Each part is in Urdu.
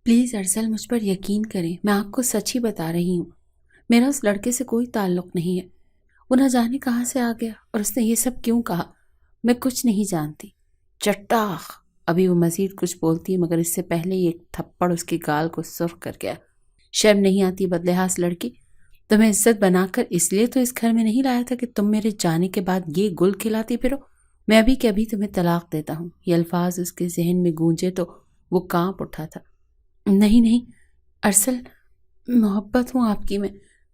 پلیز ارسل مجھ پر یقین کریں، میں آپ کو سچ ہی بتا رہی ہوں۔ میرا اس لڑکے سے کوئی تعلق نہیں ہے۔ وہ نہ جانے کہاں سے آ گیا اور اس نے یہ سب کیوں کہا۔ میں کچھ نہیں جانتی۔ چٹاخ! ابھی وہ مزید کچھ بولتی مگر اس سے پہلے ہی ایک تھپڑ اس کی گال کو سرخ کر گیا۔ شرم نہیں آتی بدلحاظ لڑکی؟ تمہیں عزت بنا کر اس لیے تو اس گھر میں نہیں لایا تھا کہ تم میرے جانے کے بعد یہ گل کھلاتی پھرو؟ میں ابھی کہ ابھی تمہیں طلاق دیتا ہوں۔ یہ الفاظ اس کے ذہن میں گونجے تو وہ کانپ اٹھا تھا۔ نہیں نہیں ارسل، محبت ہوں آپ کی، میں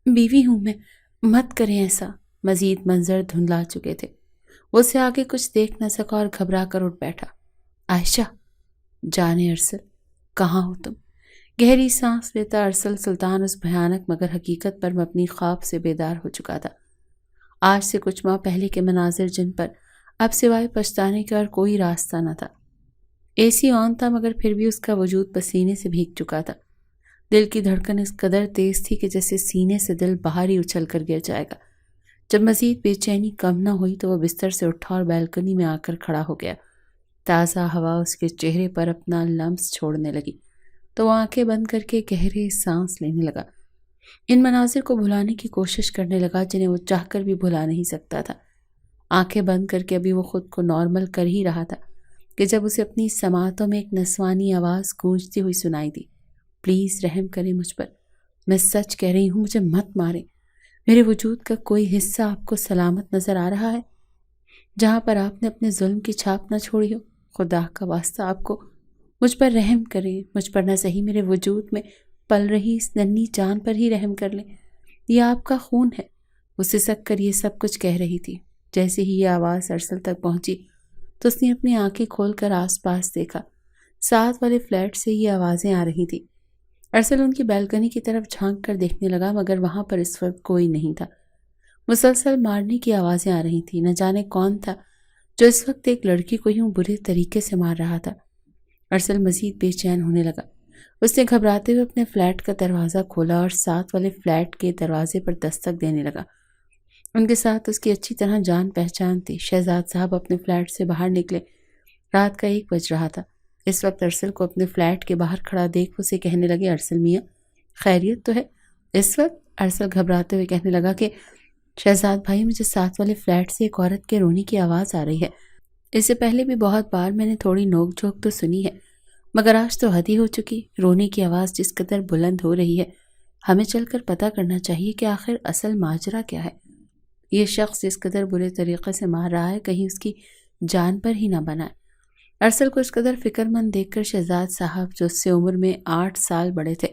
بیوی ہوں، میں مت کریں ایسا۔ مزید منظر دھندلا چکے تھے۔ وہ اسے آگے کچھ دیکھ نہ سکا اور گھبرا کر اٹھ بیٹھا۔ عائشہ! جانے ارسل، کہاں ہو تم؟ گہری سانس لیتا ارسل سلطان اس بھیانک مگر حقیقت پر مبنی خواب سے بیدار ہو چکا تھا۔ آج سے کچھ ماہ پہلے کے مناظر جن پر اب سوائے پچھتانے کے اور کوئی راستہ نہ تھا۔ اے سی آن تھا مگر پھر بھی اس کا وجود پسینے سے بھیگ چکا تھا۔ دل کی دھڑکن اس قدر تیز تھی کہ جیسے سینے سے دل باہر ہی اچھل کر گر جائے گا۔ جب مزید بے چینی کم نہ ہوئی تو وہ بستر سے اٹھا اور بیلکنی میں آ کر کھڑا ہو گیا۔ تازہ ہوا اس کے چہرے پر اپنا لمس چھوڑنے لگی تو وہ آنکھیں بند کر کے گہرے سانس لینے لگا۔ ان مناظر کو بھلانے کی کوشش کرنے لگا جنہیں وہ چاہ کر بھی بھلا نہیں سکتا تھا۔ آنکھیں بند کر کے ابھی وہ خود کو نارمل کر ہی رہا تھا کہ جب اسے اپنی سماعتوں میں ایک نسوانی آواز گونجتی ہوئی سنائی دی۔ پلیز رحم کریں مجھ پر، میں سچ کہہ رہی ہوں، مجھے مت ماریں۔ میرے وجود کا کوئی حصہ آپ کو سلامت نظر آ رہا ہے جہاں پر آپ نے اپنے ظلم کی چھاپ نہ چھوڑی ہو؟ خدا کا واسطہ آپ کو مجھ پر رحم کریں، مجھ پر نہ صحیح میرے وجود میں پل رہی اس ننھی جان پر ہی رحم کر لیں۔ یہ آپ کا خون ہے۔ وہ سسک کر یہ سب کچھ کہہ رہی تھی۔ جیسے ہی یہ آواز ارسل تک پہنچی تو اس نے اپنی آنکھیں کھول کر آس پاس دیکھا۔ ساتھ والے فلیٹ سے یہ آوازیں آ رہی تھیں۔ ارسل ان کی بیلکنی کی طرف جھانک کر دیکھنے لگا مگر وہاں پر اس وقت کوئی نہیں تھا۔ مسلسل مارنے کی آوازیں آ رہی تھیں۔ نہ جانے کون تھا جو اس وقت ایک لڑکی کو یوں برے طریقے سے مار رہا تھا۔ ارسل مزید بے چین ہونے لگا۔ اس نے گھبراتے ہوئے اپنے فلیٹ کا دروازہ کھولا اور ساتھ والے فلیٹ کے دروازے پر دستک دینے لگا۔ ان کے ساتھ اس کی اچھی طرح جان پہچان تھی۔ شہزاد صاحب اپنے فلیٹ سے باہر نکلے۔ رات کا 1 بج رہا تھا۔ اس وقت ارسل کو اپنے فلیٹ کے باہر کھڑا دیکھ اسے کہنے لگے، ارسل میاں خیریت تو ہے؟ اس وقت ارسل گھبراتے ہوئے کہنے لگا کہ شہزاد بھائی، مجھے ساتھ والے فلیٹ سے ایک عورت کے رونے کی آواز آ رہی ہے۔ اس سے پہلے بھی بہت بار میں نے تھوڑی نوک جھوک تو سنی ہے مگر آج تو حد ہی ہو چکی۔ رونے کی آواز جس قدر بلند ہو رہی ہے، ہمیں چل کر پتہ کرنا چاہیے کہ آخر اصل ماجرا کیا ہے۔ یہ شخص جس قدر برے طریقے سے مار رہا ہے کہیں اس کی جان پر ہی نہ بنائے۔ ارسل کو اس قدر فکر مند دیکھ کر شہزاد صاحب جو اس سے عمر میں 8 سال بڑے تھے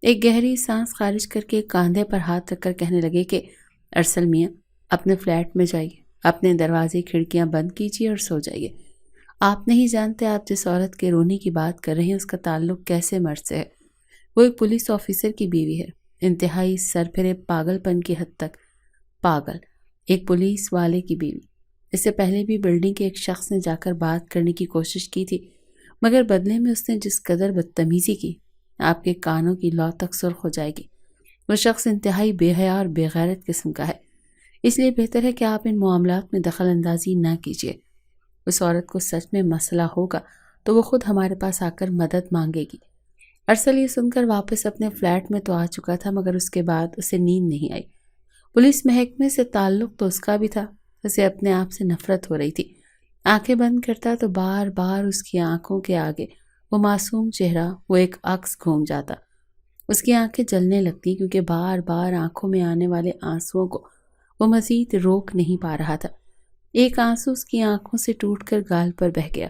ایک گہری سانس خارج کر کے کاندھے پر ہاتھ رکھ کر کہنے لگے کہ ارسل میاں اپنے فلیٹ میں جائیے، اپنے دروازے کھڑکیاں بند کیجیے اور سو جائیے۔ آپ نہیں جانتے آپ جس عورت کے رونے کی بات کر رہے ہیں اس کا تعلق کیسے مرد سے ہے۔ وہ ایک پولیس آفیسر کی بیوی ہے، انتہائی سرپھرے پاگل پن کی حد تک پاگل، ایک پولیس والے کی بیوی۔ اس سے پہلے بھی بلڈنگ کے ایک شخص نے جا کر بات کرنے کی کوشش کی تھی مگر بدلے میں اس نے جس قدر بدتمیزی کی آپ کے کانوں کی لو تک سرخ ہو جائے گی۔ وہ شخص انتہائی بے حیا اور بے غیرت قسم کا ہے، اس لیے بہتر ہے کہ آپ ان معاملات میں دخل اندازی نہ کیجیے۔ اس عورت کو سچ میں مسئلہ ہوگا تو وہ خود ہمارے پاس آ کر مدد مانگے گی۔ ارسل یہ سن کر واپس اپنے فلیٹ میں تو آ چکا تھا مگر اس کے بعد اسے نیند نہیں آئی۔ پولیس محکمے سے تعلق تو اس کا بھی تھا، اسے اپنے آپ سے نفرت ہو رہی تھی۔ آنکھیں بند کرتا تو بار بار اس کی آنکھوں کے آگے وہ معصوم چہرہ، وہ ایک عکس گھوم جاتا۔ اس کی آنکھیں جلنے لگتی کیونکہ بار بار آنکھوں میں آنے والے آنسوؤں کو وہ مزید روک نہیں پا رہا تھا۔ ایک آنسو اس کی آنکھوں سے ٹوٹ کر گال پر بہہ گیا۔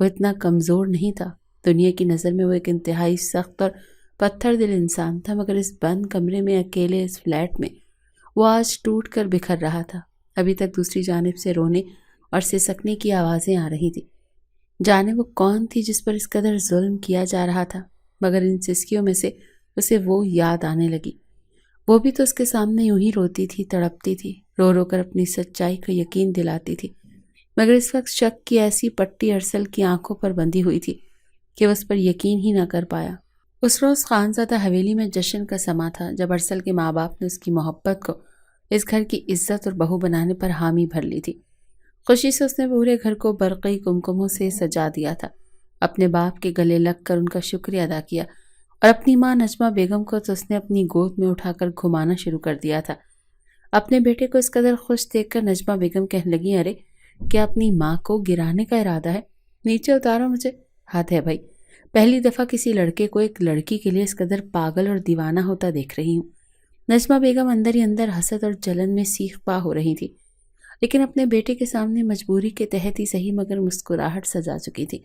وہ اتنا کمزور نہیں تھا، دنیا کی نظر میں وہ ایک انتہائی سخت اور پتھر دل انسان تھا مگر اس بند کمرے میں اکیلے اس فلیٹ میں وہ آج ٹوٹ کر بکھر رہا تھا۔ ابھی تک دوسری جانب سے رونے اور سسکنے کی آوازیں آ رہی تھی۔ جانے وہ کون تھی جس پر اس قدر ظلم کیا جا رہا تھا مگر ان سسکیوں میں سے اسے وہ یاد آنے لگی۔ وہ بھی تو اس کے سامنے یوں ہی روتی تھی، تڑپتی تھی، رو رو کر اپنی سچائی کا یقین دلاتی تھی مگر اس وقت شک کی ایسی پٹی ارسل کی آنکھوں پر بندھی ہوئی تھی کہ وہ اس پر یقین ہی نہ کر پایا۔ اس روز خانزادہ حویلی میں جشن کا سما تھا جب ارسل کے ماں باپ نے اس کی محبت کو اس گھر کی عزت اور بہو بنانے پر حامی بھر لی تھی۔ خوشی سے اس نے پورے گھر کو برقی کمکموں سے سجا دیا تھا اپنے باپ کے گلے لگ کر ان کا شکریہ ادا کیا، اور اپنی ماں نجمہ بیگم کو تو اس نے اپنی گود میں اٹھا کر گھمانا شروع کر دیا تھا۔ اپنے بیٹے کو اس قدر خوش دیکھ کر نجمہ بیگم کہنے لگی، ارے کیا اپنی ماں کو گرانے کا ارادہ ہے؟ نیچے اتارو مجھے۔ ہاتھ ہے بھائی، پہلی دفعہ کسی لڑکے کو ایک لڑکی کے لیے اس قدر پاگل اور دیوانہ ہوتا دیکھ رہی ہوں۔ نجمہ بیگم اندر ہی اندر حسد اور جلن میں سیخ پا ہو رہی تھی، لیکن اپنے بیٹے کے سامنے مجبوری کے تحت ہی صحیح مگر مسکراہٹ سجا چکی تھی۔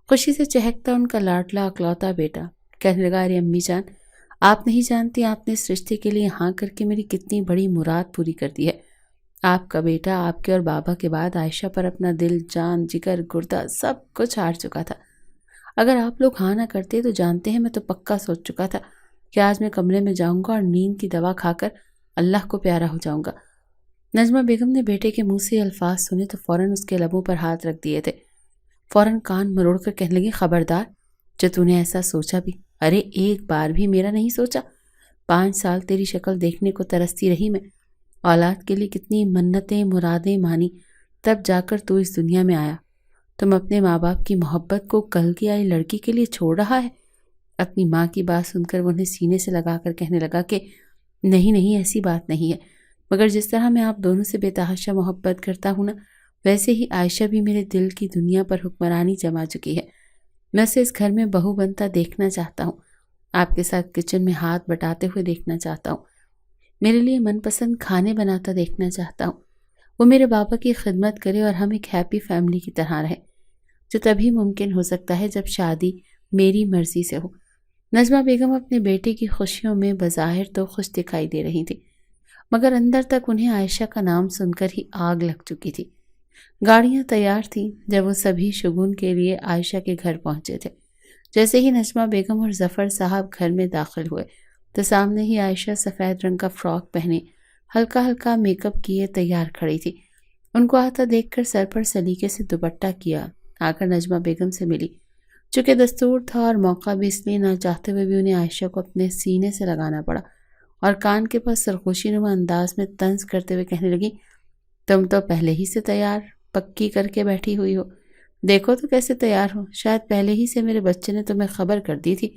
خوشی سے چہکتا ان کا لاڈلا اکلوتا بیٹا کہنے لگا، ارے امی جان، آپ نہیں جانتی آپ نے اس رشتے کے لیے ہاں کر کے میری کتنی بڑی مراد پوری کر دی ہے۔ آپ کا بیٹا آپ کے اور بابا کے بعد عائشہ پر اپنا دل، جان، جگر، گردہ سب کچھ ہار چکا تھا۔ اگر آپ لوگ ہاں نہ کرتے تو جانتے ہیں میں تو پکا سوچ چکا تھا کہ آج میں کمرے میں جاؤں گا اور نیند کی دوا کھا کر اللہ کو پیارا ہو جاؤں گا۔ نجمہ بیگم نے بیٹے کے منہ سے الفاظ سنے تو فوراً اس کے لبوں پر ہاتھ رکھ دیے تھے۔ فوراً کان مروڑ کر کہنے لگی، خبردار جو تو نے ایسا سوچا بھی، ارے ایک بار بھی میرا نہیں سوچا۔ 5 سال تیری شکل دیکھنے کو ترستی رہی میں، اولاد کے لیے کتنی منتیں مرادیں مانی، تب جا کر تو اس دنیا میں آیا۔ تم اپنے ماں باپ کی محبت کو کل کی آئی لڑکی کے لیے چھوڑ رہا ہے؟ اپنی ماں کی بات سن کر وہ انہیں سینے سے لگا کر کہنے لگا کہ نہیں ایسی بات نہیں ہے، مگر جس طرح میں آپ دونوں سے بے تحاشا محبت کرتا ہوں نا، ویسے ہی عائشہ بھی میرے دل کی دنیا پر حکمرانی جما چکی ہے۔ میں اسے اس گھر میں بہو بنتا دیکھنا چاہتا ہوں، آپ کے ساتھ کچن میں ہاتھ بٹاتے ہوئے دیکھنا چاہتا ہوں، میرے لیے من پسند کھانے بناتا دیکھنا چاہتا ہوں، وہ میرے بابا کی خدمت کرے اور ہم ایک ہیپی فیملی کی طرح رہیں، جو تبھی ممکن ہو سکتا ہے جب شادی میری مرضی سے ہو۔ نجمہ بیگم اپنے بیٹے کی خوشیوں میں بظاہر تو خوش دکھائی دے رہی تھی، مگر اندر تک انہیں عائشہ کا نام سن کر ہی آگ لگ چکی تھی۔ گاڑیاں تیار تھیں جب وہ سبھی شگون کے لیے عائشہ کے گھر پہنچے تھے۔ جیسے ہی نجمہ بیگم اور ظفر صاحب گھر میں داخل ہوئے تو سامنے ہی عائشہ سفید رنگ کا فراک پہنے، ہلکا ہلکا میک اپ کیے تیار کھڑی تھی۔ ان کو آتا دیکھ کر سر پر سلیقے سے دوپٹہ کیا آ کر نجمہ بیگم سے ملی۔ چونکہ دستور تھا اور موقع بھی اس لیے نہ چاہتے ہوئے بھی انہیں عائشہ کو اپنے سینے سے لگانا پڑا، اور کان کے پاس سرخوشی نما انداز میں طنز کرتے ہوئے کہنے لگی، تم تو پہلے ہی سے تیار پکی کر کے بیٹھی ہوئی ہو، دیکھو تو کیسے تیار ہو، شاید پہلے ہی سے میرے بچے نے تمہیں خبر کر دی تھی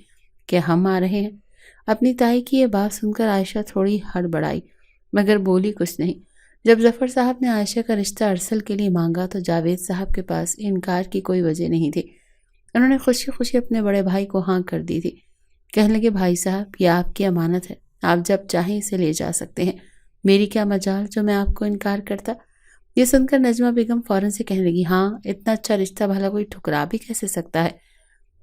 کہ ہم آ رہے ہیں۔ اپنی تائی کی یہ بات سن کر عائشہ تھوڑی ہڑبڑائی، مگر بولی کچھ نہیں۔ جب ظفر صاحب نے عائشہ کا رشتہ ارسل کے لیے مانگا تو جاوید صاحب کے پاس انکار کی کوئی وجہ نہیں تھی۔ انہوں نے خوشی خوشی اپنے بڑے بھائی کو ہاں کر دی تھی۔ کہنے لگے، بھائی صاحب یہ آپ کی امانت ہے، آپ جب چاہیں اسے لے جا سکتے ہیں، میری کیا مجال جو میں آپ کو انکار کرتا۔ یہ سن کر نجمہ بیگم فوراً سے کہنے لگی، ہاں اتنا اچھا رشتہ بھلا کوئی ٹھکرا بھی کیسے سکتا ہے؟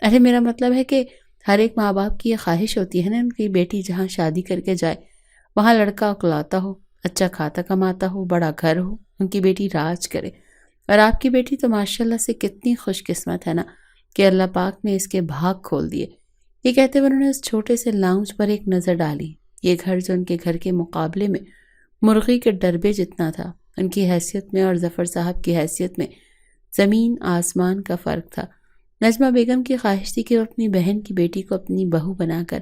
ارے میرا مطلب ہے کہ ہر ایک ماں باپ کی یہ خواہش ہوتی ہے نا، ان کی بیٹی جہاں شادی کر کے جائے وہاں لڑکا اکلوتا ہو، اچھا کھاتا کماتا ہو، بڑا گھر ہو، ان کی بیٹی راج کرے۔ اور آپ کی بیٹی تو ماشاءاللہ سے کتنی خوش قسمت ہے نا کہ اللہ پاک نے اس کے بھاگ کھول دیے۔ یہ کہتے ہوئے انہوں نے اس چھوٹے سے لاؤنج پر ایک نظر ڈالی۔ یہ گھر جو ان کے گھر کے مقابلے میں مرغی کے ڈربے جتنا تھا، ان کی حیثیت میں اور ظفر صاحب کی حیثیت میں زمین آسمان کا فرق تھا۔ نجمہ بیگم کی خواہش تھی کہ وہ اپنی بہن کی بیٹی کو اپنی بہو بنا کر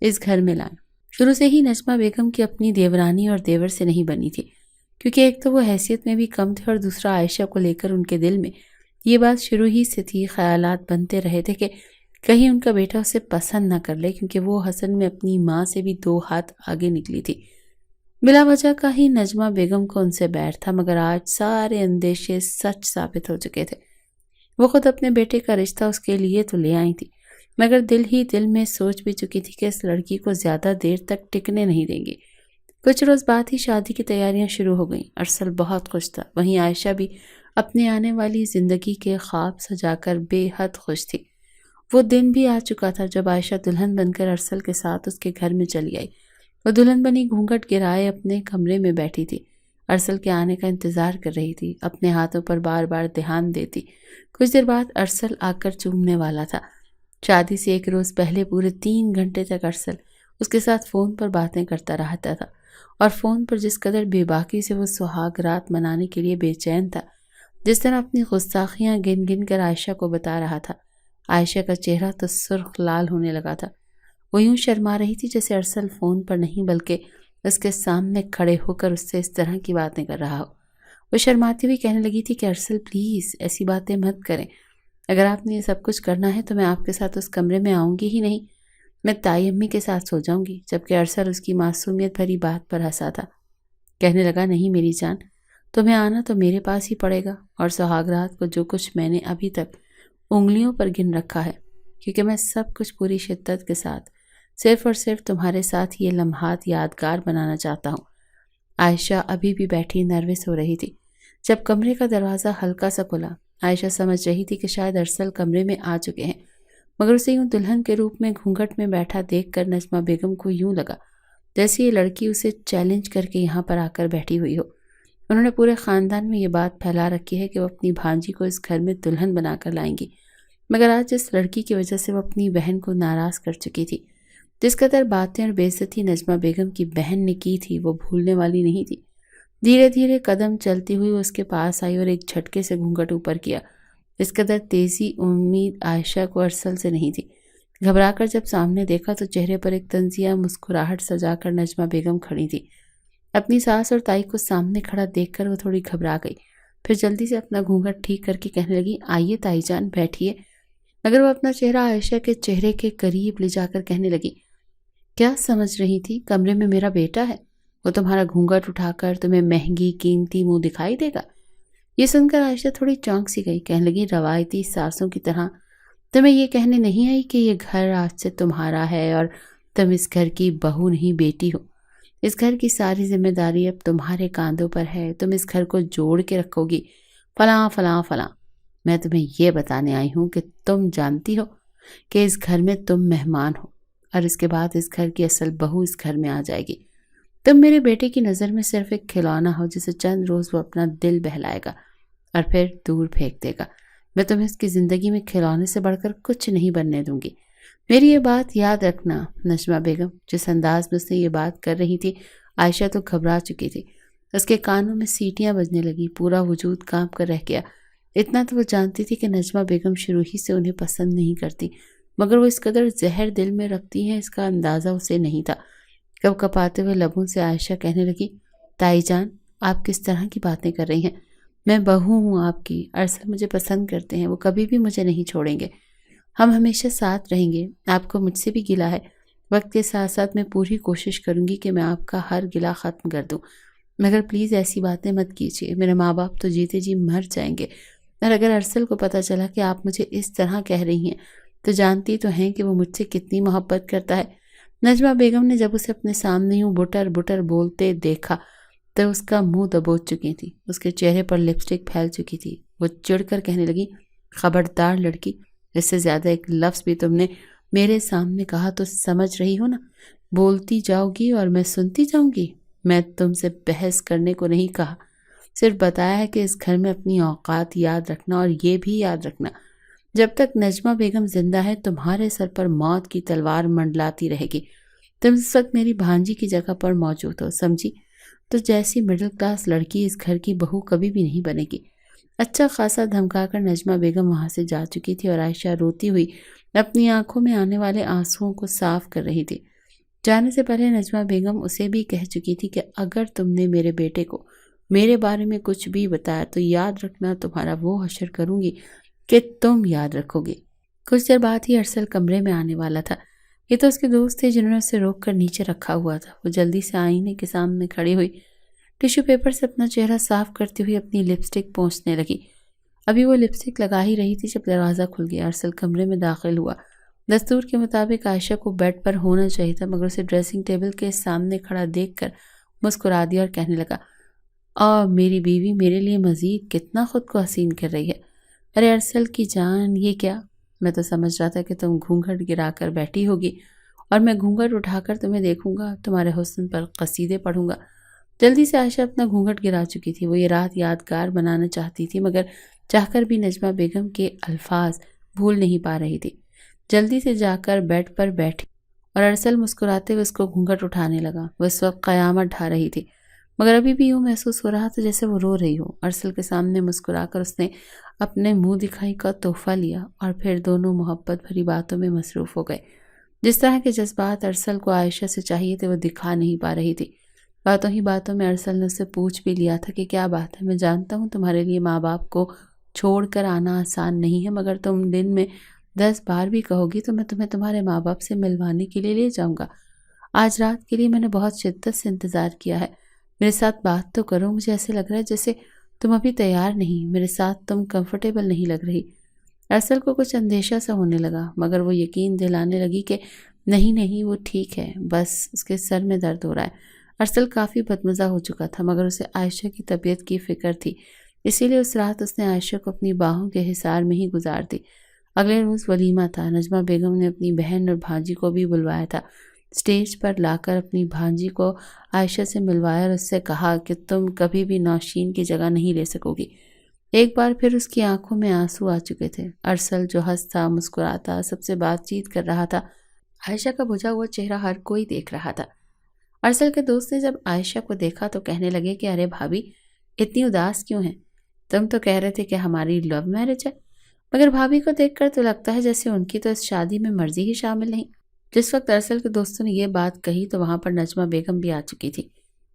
اس گھر میں لائیں۔ شروع سے ہی نجمہ بیگم کی اپنی دیورانی اور دیور سے نہیں بنی تھی، کیونکہ ایک تو وہ حیثیت میں بھی کم تھے اور دوسرا عائشہ کو لے کر ان کے دل میں یہ بات شروع ہی سے تھی، خیالات بنتے رہے تھے کہ کہیں ان کا بیٹا اسے پسند نہ کر لے، کیونکہ وہ حسن میں اپنی ماں سے بھی 2 ہاتھ آگے نکلی تھی۔ بلا وجہ کا ہی نجمہ بیگم کو ان سے بیٹھ تھا، مگر آج سارے اندیشے سچ ثابت ہو چکے تھے۔ وہ خود اپنے بیٹے کا رشتہ اس کے لیے تو لے آئی تھی، مگر دل ہی دل میں سوچ بھی چکی تھی کہ اس لڑکی کو زیادہ دیر تک ٹکنے نہیں دیں گی۔ کچھ روز بعد ہی شادی کی تیاریاں شروع ہو گئیں۔ ارسل بہت خوش تھا، وہیں عائشہ بھی اپنے آنے والی زندگی کے خواب سجا کر بے حد خوش تھی۔ وہ دن بھی آ چکا تھا جب عائشہ دلہن بن کر ارسل کے ساتھ اس کے گھر میں چلی آئی۔ وہ دلہن بنی گھونگھٹ گرائے اپنے کمرے میں بیٹھی تھی، ارسل کے آنے کا انتظار کر رہی تھی، اپنے ہاتھوں پر بار بار دھیان دیتی۔ کچھ دیر بعد ارسل آ کر چومنے والا تھا۔ شادی سے 1 روز پہلے پورے 3 گھنٹے تک ارسل اس کے ساتھ فون پر باتیں کرتا رہتا تھا، اور فون پر جس قدر بے باکی سے وہ سہاگ رات منانے کے لیے بے چین تھا، جس طرح اپنی گستاخیاں گن گن کر عائشہ کو بتا رہا تھا۔ عائشہ کا چہرہ تو سرخ لال ہونے لگا تھا، وہ یوں شرما رہی تھی جیسے ارسل فون پر نہیں بلکہ اس کے سامنے کھڑے ہو کر اس سے اس طرح کی باتیں کر رہا ہو۔ وہ شرماتی ہوئی کہنے لگی تھی کہ ارسل پلیز ایسی باتیں مت کریں، اگر آپ نے یہ سب کچھ کرنا ہے تو میں آپ کے ساتھ اس کمرے میں آؤں گی ہی نہیں، میں تائی امی کے ساتھ سو جاؤں گی۔ جبکہ ارسل اس کی معصومیت بھری بات پر ہنسا تھا۔ کہنے لگا، نہیں میری جان، تمہیں آنا تو میرے پاس ہی پڑے گا، اور سہاگ رات کو جو کچھ میں نے ابھی تک انگلیوں پر گن رکھا ہے، کیونکہ میں سب کچھ پوری شدت کے ساتھ صرف اور صرف تمہارے ساتھ یہ لمحات یادگار بنانا چاہتا ہوں۔ عائشہ ابھی بھی بیٹھی نروس ہو رہی تھی جب کمرے کا دروازہ ہلکا سا کھلا۔ عائشہ سمجھ رہی تھی کہ شاید ارسل کمرے میں آ چکے ہیں، مگر اسے یوں دلہن کے روپ میں گھونگھٹ میں بیٹھا دیکھ کر نجمہ بیگم کو یوں لگا جیسے یہ لڑکی اسے چیلنج کر کے یہاں پر آ کر بیٹھی ہوئی ہو۔ انہوں نے پورے خاندان میں یہ بات پھیلا رکھی ہے کہ وہ اپنی بھانجی کو اس گھر میں دلہن بنا کر لائیں گی، مگر آج اس لڑکی کی وجہ سے وہ اپنی بہن کو ناراض کر چکی تھی۔ جس قدر باتیں اور بے عزتی نجمہ بیگم کی بہن نے کی تھی وہ بھولنے والی نہیں تھی۔ دھیرے دھیرے قدم چلتی ہوئی اس کے پاس آئی اور ایک جھٹکے سے گھونگھٹ اوپر کیا۔ اس قدر تیزی امید عائشہ کو ارسل سے نہیں تھی۔ گھبرا کر جب سامنے دیکھا تو چہرے پر ایک طنزیہ مسکراہٹ سجا کر نجمہ بیگم کھڑی تھی۔ اپنی ساس اور تائی کو سامنے کھڑا دیکھ کر وہ تھوڑی گھبرا گئی، پھر جلدی سے اپنا گھونگھٹ ٹھیک کر کے کہنے لگی، آئیے تائی جان بیٹھیے۔ مگر وہ اپنا چہرہ عائشہ کے چہرے کے قریب لے جا کر کہنے لگی، کیا سمجھ رہی تھی کمرے میں میرا بیٹا ہے؟ وہ تمہارا گھونگھٹ اٹھا کر تمہیں مہنگی قیمتی منہ دکھائی دے گا؟ یہ سن کر عائشہ تھوڑی چونک سی گئی، کہنے لگی، روایتی ساسوں کی طرح تمہیں یہ کہنے نہیں آئی کہ یہ گھر آج سے تمہارا ہے اور تم اس گھر کی بہو نہیں بیٹی ہو؟ اس گھر کی ساری ذمہ داری اب تمہارے کاندھوں پر ہے، تم اس گھر کو جوڑ کے رکھو گی، فلاں فلاں فلاں۔ میں تمہیں یہ بتانے آئی ہوں کہ تم جانتی ہو کہ اس گھر میں تم مہمان ہو، اور اس کے بعد اس گھر کی اصل بہو اس گھر میں آ جائے گی۔ تم میرے بیٹے کی نظر میں صرف ایک کھلونا ہو جسے چند روز وہ اپنا دل بہلائے گا اور پھر دور پھینک دے گا۔ میں تمہیں اس کی زندگی میں کھلونے سے بڑھ کر کچھ نہیں بننے دوں گی۔ میری یہ بات یاد رکھنا۔ نجمہ بیگم جس انداز میں اس نے یہ بات کر رہی تھی، عائشہ تو گھبرا چکی تھی۔ اس کے کانوں میں سیٹیاں بجنے لگی، پورا وجود کانپ کر رہ گیا۔ اتنا تو وہ جانتی تھی کہ نجمہ بیگم شروع ہی سے انہیں پسند نہیں کرتی، مگر وہ اس قدر زہر دل میں رکھتی ہیں اس کا اندازہ اسے نہیں تھا۔ کب کپاتے ہوئے لبوں سے عائشہ کہنے لگی، تائی جان، آپ کس طرح کی باتیں کر رہی ہیں؟ میں بہو ہوں آپ کی، ارسل مجھے پسند کرتے ہیں، وہ کبھی بھی مجھے نہیں چھوڑیں گے، ہم ہمیشہ ساتھ رہیں گے۔ آپ کو مجھ سے بھی گلہ ہے، وقت کے ساتھ ساتھ میں پوری کوشش کروں گی کہ میں آپ کا ہر گلہ ختم کر دوں، مگر پلیز ایسی باتیں مت کیجیے، میرے ماں باپ تو جیتے جی مر جائیں گے، اور اگر ارسل کو پتہ چلا کہ آپ مجھے اس طرح کہہ رہی ہیں تو جانتی تو ہیں کہ وہ مجھ سے کتنی محبت کرتا ہے۔ نجمہ بیگم نے جب اسے اپنے سامنے یوں بٹر بٹر بولتے دیکھا تو اس کا منہ دبوچ چکی تھی، اس کے چہرے پر لپسٹک پھیل چکی تھی۔ وہ چڑ کر کہنے لگی، خبردار لڑکی، اس سے زیادہ ایک لفظ بھی تم نے میرے سامنے کہا تو سمجھ رہی ہو نا، بولتی جاؤ گی اور میں سنتی جاؤں گی۔ میں تم سے بحث کرنے کو نہیں کہا، صرف بتایا ہے کہ اس گھر میں اپنی اوقات یاد رکھنا، اور یہ بھی یاد رکھنا جب تک نجمہ بیگم زندہ ہے تمہارے سر پر موت کی تلوار منڈلاتی رہے گی۔ تم اس وقت میری بھانجی کی جگہ پر موجود ہو، سمجھی؟ تو جیسی مڈل کلاس لڑکی اس گھر کی بہو کبھی بھی نہیں بنے گی۔ اچھا خاصا دھمکا کر نجمہ بیگم وہاں سے جا چکی تھی، اور عائشہ روتی ہوئی اپنی آنکھوں میں آنے والے آنسوؤں کو صاف کر رہی تھی۔ جانے سے پہلے نجمہ بیگم اسے بھی کہہ چکی تھی کہ اگر تم نے میرے بیٹے کو میرے بارے میں کچھ بھی بتایا تو یاد رکھنا تمہارا وہ حشر کروں گی کہ تم یاد رکھو گے۔ کچھ دیر بعد ہی ارسل کمرے میں آنے والا تھا۔ یہ تو اس کے دوست تھے جنہوں نے اسے روک کر نیچے رکھا ہوا تھا۔ وہ جلدی سے آئینے کے سامنے کھڑی ہوئی، ٹیشو پیپر سے اپنا چہرہ صاف کرتی ہوئی اپنی لپسٹک پونچھنے لگی۔ ابھی وہ لپسٹک لگا ہی رہی تھی جب دروازہ کھل گیا۔ ارسل کمرے میں داخل ہوا۔ دستور کے مطابق عائشہ کو بیڈ پر ہونا چاہیے تھا، مگر اسے ڈریسنگ ٹیبل کے سامنے کھڑا دیکھ کر مسکرا دیا اور کہنے لگا، میری بیوی میرے لیے مزید کتنا خود کو حسین کر رہی ہے۔ ارے ارسل کی جان، یہ کیا؟ میں تو سمجھ رہا تھا کہ تم گھونگھٹ گرا کر بیٹھی ہوگی اور میں گھونگھٹ اٹھا کر تمہیں دیکھوں گا، تمہارے حسن پر قصیدے پڑھوں گا۔ جلدی سے عائشہ اپنا گھونگھٹ گرا چکی تھی۔ وہ یہ رات یادگار بنانا چاہتی تھی، مگر چاہ کر بھی نجمہ بیگم کے الفاظ بھول نہیں پا رہی تھی۔ جلدی سے جا کر بیڈ پر بیٹھی اور ارسل مسکراتے ہوئے اس کو گھونگھٹ اٹھانے لگا۔ وہ اس وقت قیامت ڈھا رہی تھی، مگر ابھی بھی یوں محسوس ہو رہا تھا جیسے وہ رو رہی ہو۔ ارسل کے سامنے مسکرا کر اس نے اپنے منہ دکھائی کا تحفہ لیا، اور پھر دونوں محبت بھری باتوں میں مصروف ہو گئے۔ جس طرح کے جذبات ارسل کو عائشہ سے چاہیے تھے وہ دکھا نہیں پا رہی تھی۔ باتوں ہی باتوں میں ارسل نے اس سے پوچھ بھی لیا تھا کہ کیا بات ہے؟ میں جانتا ہوں تمہارے لیے ماں باپ کو چھوڑ کر آنا آسان نہیں ہے، مگر تم دن میں 10 بار بھی کہو گی تو میں تمہیں تمہارے ماں باپ سے ملوانے کے لیے لے جاؤں گا۔ آج رات کے لیے میں نے بہت شدت سے انتظار کیا ہے۔ میرے ساتھ بات تو کرو، مجھے ایسے لگ رہا ہے جیسے تم ابھی تیار نہیں، میرے ساتھ تم کمفرٹیبل نہیں لگ رہی۔ ارسل کو کچھ اندیشہ سا ہونے لگا، مگر وہ یقین دلانے لگی کہ نہیں وہ ٹھیک ہے، بس اس کے سر میں درد ہو رہا ہے۔ ارسل کافی بدمزہ ہو چکا تھا، مگر اسے عائشہ کی طبیعت کی فکر تھی، اسی لیے اس رات اس نے عائشہ کو اپنی باہوں کے حصار میں ہی گزار دی۔ اگلے روز ولیمہ تھا۔ نجمہ بیگم نے اپنی بہن اور بھانجی کو بھی بلوایا تھا۔ اسٹیج پر لا کر اپنی بھانجی کو عائشہ سے ملوایا اور اس سے کہا کہ تم کبھی بھی نوشین کی جگہ نہیں لے سکو گی۔ ایک بار پھر اس کی آنکھوں میں آنسو آ چکے تھے۔ ارسل جو ہنستا مسکراتا سب سے بات چیت کر رہا تھا، عائشہ کا بجھا ہوا چہرہ ہر کوئی دیکھ رہا تھا۔ ارسل کے دوست نے جب عائشہ کو دیکھا تو کہنے لگے کہ ارے بھابھی اتنی اداس کیوں ہیں؟ تم تو کہہ رہے تھے کہ ہماری لو میرج ہے، مگر بھابھی کو دیکھ کر تو لگتا ہے جیسے ان کی تو اس شادی میں مرضی ہی شامل نہیں۔ جس وقت ارسل کے دوستوں نے یہ بات کہی تو وہاں پر نجمہ بیگم بھی آ چکی تھی۔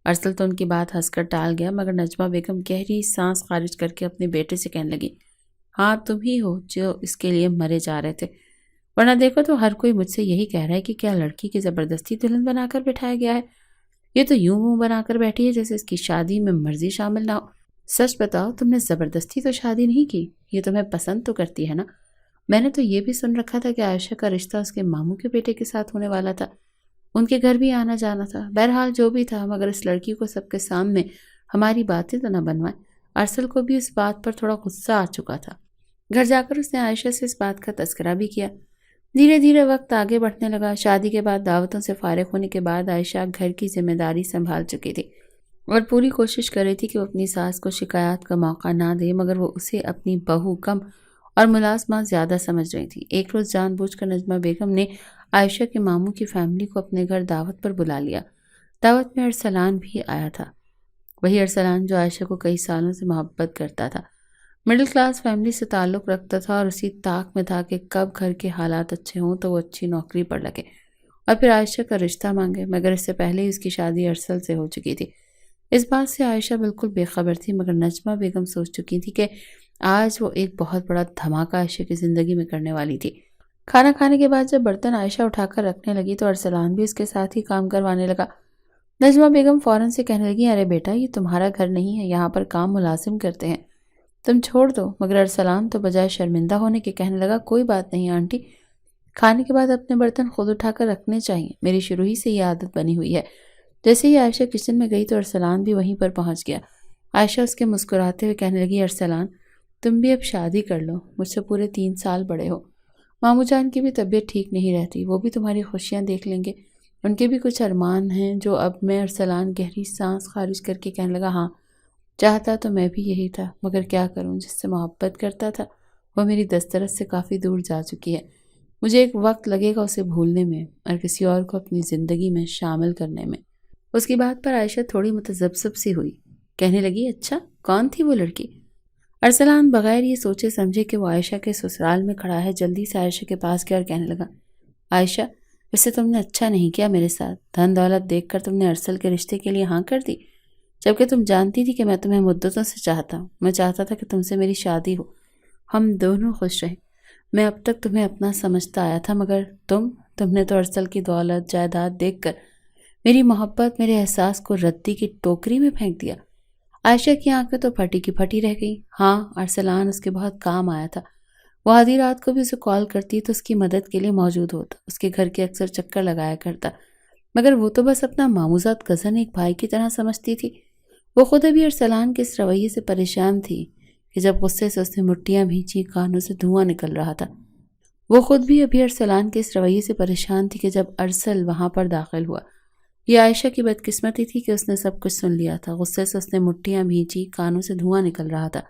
ارسل تو ان کی بات ہنس کر ٹال گیا، مگر نجمہ بیگم گہری سانس خارج کر کے اپنے بیٹے سے کہنے لگی، ہاں تم ہی ہو جو اس کے لیے مرے جا رہے تھے، ورنہ دیکھو تو ہر کوئی مجھ سے یہی کہہ رہا ہے کہ کیا لڑکی کی زبردستی دلہن بنا کر بٹھایا گیا ہے؟ یہ تو یوں منہ بنا کر بیٹھی ہے جیسے اس کی شادی میں مرضی شامل نہ ہو۔ سچ بتاؤ، تم نے زبردستی تو شادی نہیں کی، یہ تمہیں پسند تو کرتی ہے نا؟ میں نے تو یہ بھی سن رکھا تھا کہ عائشہ کا رشتہ اس کے ماموں کے بیٹے کے ساتھ ہونے والا تھا، ان کے گھر بھی آنا جانا تھا۔ بہرحال جو بھی تھا، مگر اس لڑکی کو سب کے سامنے ہماری باتیں تو نہ بنوائیں۔ ارسل کو بھی اس بات پر تھوڑا غصہ آ چکا تھا۔ گھر جا کر اس نے عائشہ سے اس بات کا تذکرہ بھی کیا۔ دھیرے دھیرے وقت آگے بڑھنے لگا۔ شادی کے بعد دعوتوں سے فارغ ہونے کے بعد عائشہ گھر کی ذمہ داری سنبھال چکی تھی اور پوری کوشش کر رہی تھی کہ وہ اپنی ساس کو شکایات کا موقع نہ دے، مگر وہ اسے اپنی بہو کم اور ملازمہ زیادہ سمجھ رہی تھی۔ ایک روز جان بوجھ کر نجمہ بیگم نے عائشہ کے ماموں کی فیملی کو اپنے گھر دعوت پر بلا لیا۔ دعوت میں ارسلان بھی آیا تھا، وہی ارسلان جو عائشہ کو کئی سالوں سے محبت کرتا تھا، مڈل کلاس فیملی سے تعلق رکھتا تھا اور اسی طاق میں تھا کہ کب گھر کے حالات اچھے ہوں تو وہ اچھی نوکری پر لگے اور پھر عائشہ کا رشتہ مانگے، مگر اس سے پہلے ہی اس کی شادی ارسل سے ہو چکی تھی۔ اس بات سے عائشہ بالکل بے خبر تھی، مگر نجمہ بیگم سوچ چکی تھی کہ آج وہ ایک بہت بڑا دھماکہ عائشہ کی زندگی میں کرنے والی تھی۔ کھانا کھانے کے بعد جب برتن عائشہ اٹھا کر رکھنے لگی تو ارسلان بھی اس کے ساتھ ہی کام کروانے لگا۔ نجمہ بیگم فوراً سے کہنے لگی، ارے بیٹا یہ تمہارا گھر نہیں ہے، یہاں پر کام ملازم کرتے ہیں، تم چھوڑ دو۔ مگر ارسلان تو بجائے شرمندہ ہونے کے کہنے لگا، کوئی بات نہیں آنٹی، کھانے کے بعد اپنے برتن خود اٹھا کر رکھنے چاہیے، میری شروع ہی سے یہ عادت بنی ہوئی ہے۔ جیسے ہی عائشہ کچن میں گئی تو ارسلان بھی وہیں پر پہنچ گیا۔ عائشہ اس کے مسکراتے ہوئے کہنے لگی، ارسلان تم بھی اب شادی کر لو، مجھ سے پورے 3 سال بڑے ہو، ماموں جان کی بھی طبیعت ٹھیک نہیں رہتی، وہ بھی تمہاری خوشیاں دیکھ لیں گے، ان کے بھی کچھ ارمان ہیں جو اب میں۔ ارسلان گہری سانس خارج کر کے کہنے لگا، ہاں چاہتا تو میں بھی یہی تھا، مگر کیا کروں، جس سے محبت کرتا تھا وہ میری دسترس سے کافی دور جا چکی ہے، مجھے ایک وقت لگے گا اسے بھولنے میں اور کسی اور کو اپنی زندگی میں شامل کرنے میں۔ اس کی بات پر عائشہ تھوڑی متذبذب سی ہوئی، کہنے لگی، اچھا کون تھی وہ لڑکی؟ ارسلان بغیر یہ سوچے سمجھے کہ وہ عائشہ کے سسرال میں کھڑا ہے جلدی سے عائشہ کے پاس گیا اور کہنے لگا، عائشہ ویسے تم نے اچھا نہیں کیا میرے ساتھ، دھن دولت دیکھ کر تم نے ارسل کے رشتے کے لیے ہاں کر دی، جبکہ تم جانتی تھی کہ میں تمہیں مدتوں سے چاہتا ہوں، میں چاہتا تھا کہ تم سے میری شادی ہو، ہم دونوں خوش رہیں، میں اب تک تمہیں اپنا سمجھتا آیا تھا، مگر تم نے تو ارسل کی دولت جائیداد دیکھ کر میری محبت، میرے احساس کو ردی کی ٹوکری میں پھینک دیا۔ عائشہ کی آنکھیں تو پھٹی کی پھٹی رہ گئی۔ ہاں ارسلان اس کے بہت کام آیا تھا، وہ آدھی رات کو بھی اسے کال کرتی تو اس کی مدد کے لیے موجود ہوتا، اس کے گھر کے اکثر چکر لگایا کرتا، مگر وہ تو بس اپنا ماموزاد کزن ایک بھائی کی طرح سمجھتی تھی۔ وہ خود ابھی ارسلان کے اس رویے سے پریشان تھی کہ جب غصے سے اس نے مٹیاں بھینچی، کانوں سے دھواں نکل رہا تھا۔ وہ خود بھی ابھی ارسلان کے اس رویے سے پریشان تھی کہ جب ارسل وہاں پر داخل ہوا۔ یہ عائشہ کی بدقسمتی تھی کہ اس نے سب کچھ سن لیا تھا، غصے سے اس نے مٹیاں بھینچی، کانوں سے دھواں نکل رہا تھا،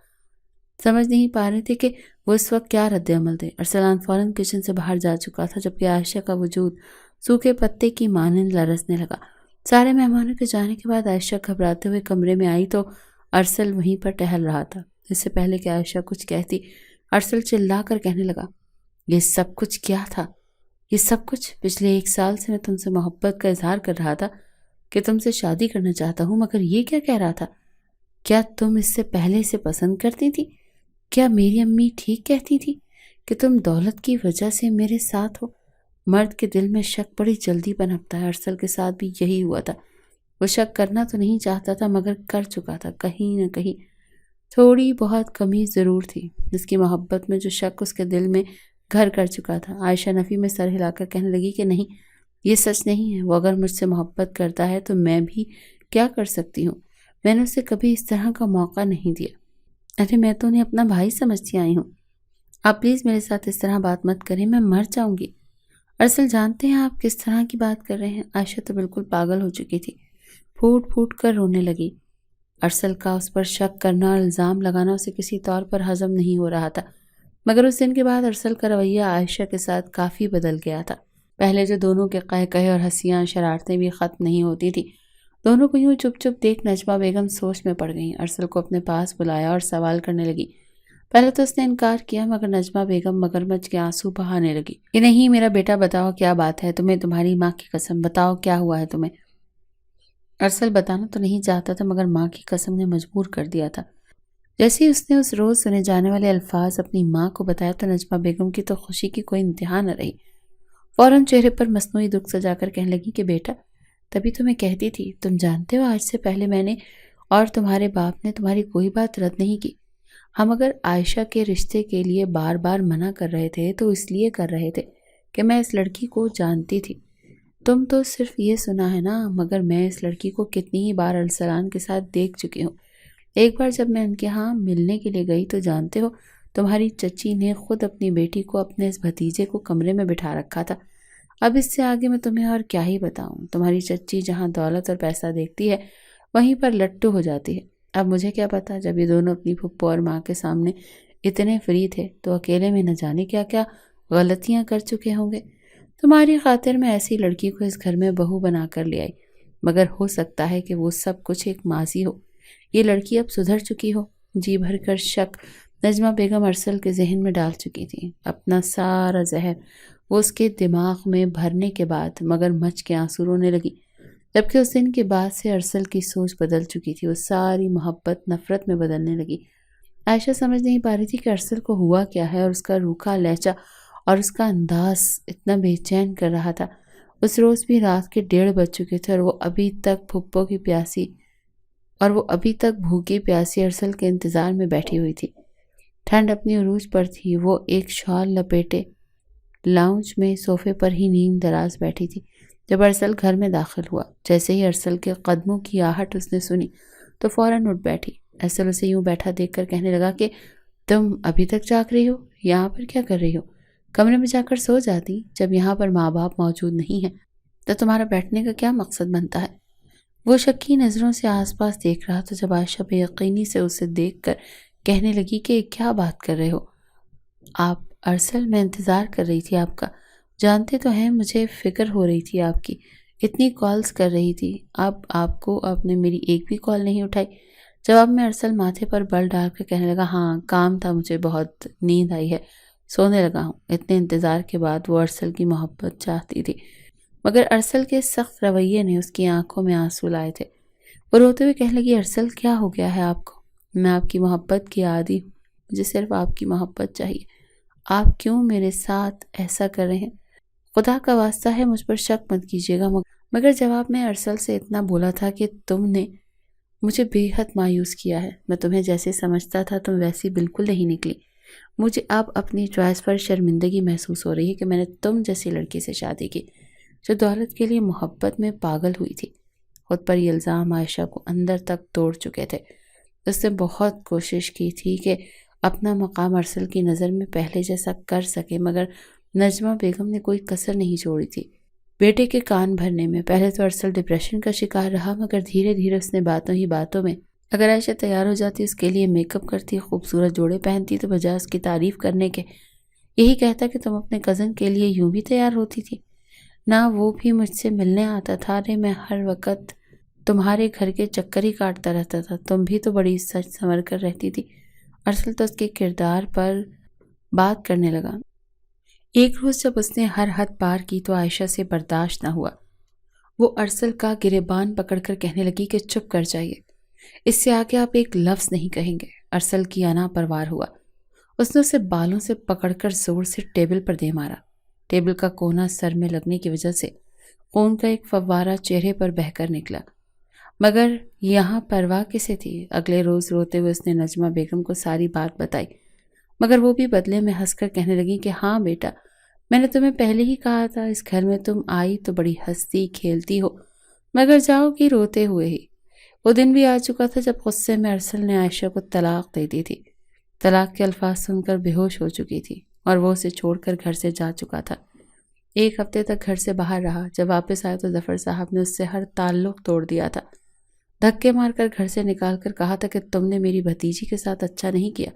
سمجھ نہیں پا رہے تھے کہ وہ اس وقت کیا رد عمل دے۔ ارسلان فوراً کچن سے باہر جا چکا تھا، جبکہ عائشہ کا وجود سوکھے پتے کی مانند لرزنے لگا۔ سارے مہمانوں کے جانے کے بعد عائشہ گھبراتے ہوئے کمرے میں آئی تو ارسل وہیں پر ٹہل رہا تھا۔ اس سے پہلے کہ عائشہ کچھ کہتی، ارسل چلا کر کہنے لگا، یہ سب کچھ کیا تھا؟ یہ سب کچھ پچھلے 1 سال سے میں تم سے محبت کا اظہار کر رہا تھا کہ تم سے شادی کرنا چاہتا ہوں، مگر یہ کیا کہہ رہا تھا؟ کیا تم اس سے پہلے اسے پسند کرتی تھی؟ کیا میری امی ٹھیک کہتی تھی کہ تم دولت کی وجہ سے میرے ساتھ ہو؟ مرد کے دل میں شک بڑی جلدی پنپتا ہے۔ ارسل کے ساتھ بھی یہی ہوا تھا۔ وہ شک کرنا تو نہیں چاہتا تھا مگر کر چکا تھا۔ کہیں نہ کہیں تھوڑی بہت کمی ضرور تھی۔ اس کی محبت میں جو شک اس کے دل میں گھر کر چکا تھا۔ عائشہ نفی میں سر ہلا کر کہنے لگی کہ نہیں، یہ سچ نہیں ہے۔ وہ اگر مجھ سے محبت کرتا ہے تو میں بھی کیا کر سکتی ہوں؟ میں نے اسے کبھی اس طرح کا موقع نہیں دیا۔ ارے میں تو انہیں اپنا بھائی سمجھتی آئی ہوں۔ آپ پلیز میرے ساتھ اس طرح بات مت کریں، میں مر جاؤں گی۔ ارسل جانتے ہیں آپ کس طرح کی بات کر رہے ہیں؟ عائشہ تو بالکل پاگل ہو چکی تھی، پھوٹ پھوٹ کر رونے لگی۔ ارسل کا اس پر شک کرنا اور الزام لگانا اسے کسی طور پر ہضم نہیں ہو رہا تھا، مگر اس دن کے بعد ارسل کا رویہ عائشہ کے ساتھ کافی بدل گیا تھا۔ پہلے جو دونوں کے قہقہے اور ہنسیاں شرارتیں بھی ختم نہیں ہوتی تھی، دونوں کو یوں چپ چپ دیکھ نجمہ بیگم سوچ میں پڑ گئیں۔ ارسل کو اپنے پاس بلایا اور سوال کرنے لگی۔ پہلے تو اس نے انکار کیا مگر نجمہ بیگم مگرمچھ کے آنسو بہانے لگی کہ نہیں میرا بیٹا، بتاؤ کیا بات ہے تمہیں، تمہاری ماں کی قسم بتاؤ کیا ہوا ہے تمہیں۔ ارسل بتانا تو نہیں چاہتا تھا مگر ماں کی قسم نے مجبور کر دیا تھا۔ جیسے ہی اس نے اس روز سنے جانے والے الفاظ اپنی ماں کو بتایا تو نجمہ بیگم کی تو خوشی کی کوئی انتہا نہ رہی۔ فوراً چہرے پر مصنوعی دکھ سجا کر کہنے لگی کہ بیٹا، تبھی تو میں کہتی تھی، تم جانتے ہو آج سے پہلے میں نے اور تمہارے باپ نے تمہاری کوئی بات رد نہیں کی۔ ہم اگر عائشہ کے رشتے کے لیے بار بار منع کر رہے تھے تو اس لیے کر رہے تھے کہ میں اس لڑکی کو جانتی تھی۔ تم تو صرف یہ سنا ہے نا، مگر میں اس لڑکی کو کتنی ہی بار ارسلان کے ساتھ دیکھ چکی ہوں۔ ایک بار جب میں ان کے ہاں ملنے کے لیے گئی تو جانتے ہو تمہاری چچی نے خود اپنی بیٹی کو اپنے اس بھتیجے کو کمرے میں بٹھا رکھا تھا۔ اب اس سے آگے میں تمہیں اور کیا ہی بتاؤں۔ تمہاری چچی جہاں دولت اور پیسہ دیکھتی ہے وہیں پر لٹو ہو جاتی ہے۔ اب مجھے کیا پتا، جب یہ دونوں اپنی پھپھو اور ماں کے سامنے اتنے فری تھے تو اکیلے میں نہ جانے کیا کیا غلطیاں کر چکے ہوں گے۔ تمہاری خاطر میں ایسی لڑکی کو اس گھر میں بہو بنا کر لے آئی، مگر ہو سکتا ہے کہ وہ سب کچھ ایک ماضی ہو، یہ لڑکی اب سدھر چکی ہو۔ جی بھر کر شک نجمہ بیگم ارسل کے ذہن میں ڈال چکی تھی۔ اپنا سارا زہر وہ اس کے دماغ میں بھرنے کے بعد مگر مچ کے آنسو رونے لگی۔ جبکہ اس دن کے بعد سے ارسل کی سوچ بدل چکی تھی، وہ ساری محبت نفرت میں بدلنے لگی۔ عائشہ سمجھ نہیں پا رہی تھی کہ ارسل کو ہوا کیا ہے، اور اس کا روکھا لہجہ اور اس کا انداز اتنا بے چین کر رہا تھا۔ اس روز بھی رات کے 1:30 بج چکے تھے اور وہ ابھی تک بھوکی پیاسی ارسل کے انتظار میں بیٹھی ہوئی تھی۔ ٹھنڈ اپنی عروج پر تھی، وہ ایک شال لپیٹے لاؤنج میں صوفے پر ہی نیم دراز بیٹھی تھی جب ارسل گھر میں داخل ہوا۔ جیسے ہی ارسل کے قدموں کی آہٹ اس نے سنی تو فوراً اٹھ بیٹھی۔ ارسل اسے یوں بیٹھا دیکھ کر کہنے لگا کہ تم ابھی تک جاگ رہی ہو، یہاں پر کیا کر رہی ہو؟ کمرے میں جا کر سو جاتی، جب یہاں پر ماں باپ موجود نہیں ہیں تو تمہارا بیٹھنے کا کیا مقصد بنتا ہے؟ وہ شکی نظروں سے آس پاس دیکھ رہا تھا جب عائشہ بے یقینی سے اسے دیکھ کر کہنے لگی کہ کیا بات کر رہے ہو آپ؟ ارسل، میں انتظار کر رہی تھی آپ کا، جانتے تو ہیں مجھے فکر ہو رہی تھی آپ کی، اتنی کالز کر رہی تھی، اب آپ نے میری ایک بھی کال نہیں اٹھائی۔ جواب میں ارسل ماتھے پر بل ڈال کر کہنے لگا ہاں کام تھا، مجھے بہت نیند آئی ہے، سونے لگا ہوں۔ اتنے انتظار کے بعد وہ ارسل کی محبت چاہتی تھی، مگر ارسل کے سخت رویے نے اس کی آنکھوں میں آنسو لائے تھے۔ وہ روتے ہوئے کہنے لگی ارسل کیا ہو گیا ہے آپ کو؟ میں آپ کی محبت کی عادی ہوں، مجھے صرف آپ کی محبت چاہیے، آپ کیوں میرے ساتھ ایسا کر رہے ہیں؟ خدا کا واسطہ ہے مجھ پر شک مت کیجیے گا۔ مگر جواب میں ارسل سے اتنا بولا تھا کہ تم نے مجھے بے حد مایوس کیا ہے، میں تمہیں جیسے سمجھتا تھا تم ویسی بالکل نہیں نکلی۔ مجھے اب اپنی چوائس پر شرمندگی محسوس ہو رہی ہے کہ میں نے تم جیسی لڑکی سے شادی کی جو دولت کے لیے محبت میں پاگل ہوئی تھی۔ خود پر یہ الزام عائشہ کو اندر تک توڑ چکے تھے۔ اس نے بہت کوشش کی تھی کہ اپنا مقام ارسل کی نظر میں پہلے جیسا کر سکے، مگر نجمہ بیگم نے کوئی کسر نہیں چھوڑی تھی بیٹے کے کان بھرنے میں۔ پہلے تو ارسل ڈپریشن کا شکار رہا، مگر دھیرے دھیرے اس نے باتوں ہی باتوں میں اگر عائشہ تیار ہو جاتی، اس کے لیے میک اپ کرتی، خوبصورت جوڑے پہنتی، تو بجائے اس کی تعریف کرنے کے یہی کہتا کہ تم اپنے کزن کے لیے یوں بھی تیار ہوتی تھی، نہ وہ بھی مجھ سے ملنے آتا تھا، ارے میں ہر وقت تمہارے گھر کے چکر ہی کاٹتا رہتا تھا، تم بھی تو بڑی سچ سنور کر رہتی تھی۔ ارسل تو اس کے کردار پر بات کرنے لگا۔ ایک روز جب اس نے ہر حد پار کی تو عائشہ سے برداشت نہ ہوا، وہ ارسل کا گریبان پکڑ کر کہنے لگی کہ چپ کر جائیے، اس سے آگے آپ ایک لفظ نہیں کہیں گے۔ ارسل کی انا پروار ہوا، اس نے اسے بالوں سے پکڑ کر زور سے ٹیبل پر دے مارا۔ ٹیبل کا کونا سر میں لگنے کی وجہ سے خون کا ایک فوارہ چہرے پر بہہ کر نکلا، مگر یہاں پرواہ کسے تھی؟ اگلے روز روتے ہوئے اس نے نجمہ بیگم کو ساری بات بتائی، مگر وہ بھی بدلے میں ہنس کر کہنے لگی کہ ہاں بیٹا، میں نے تمہیں پہلے ہی کہا تھا، اس گھر میں تم آئی تو بڑی ہنستی کھیلتی ہو، مگر جاؤ گی روتے ہوئے ہی۔ وہ دن بھی آ چکا تھا جب غصے میں ارسل نے عائشہ کو طلاق دے دی تھی۔ طلاق کے الفاظ سن کر بے ہوش ہو چکی تھی اور وہ اسے چھوڑ کر گھر سے جا چکا تھا۔ ایک ہفتے تک گھر سے باہر رہا۔ جب واپس آیا تو ظفر صاحب نے اس سے ہر تعلق توڑ دیا تھا، دھکے مار کر گھر سے نکال کر کہا تھا کہ تم نے میری بھتیجی کے ساتھ اچھا نہیں کیا،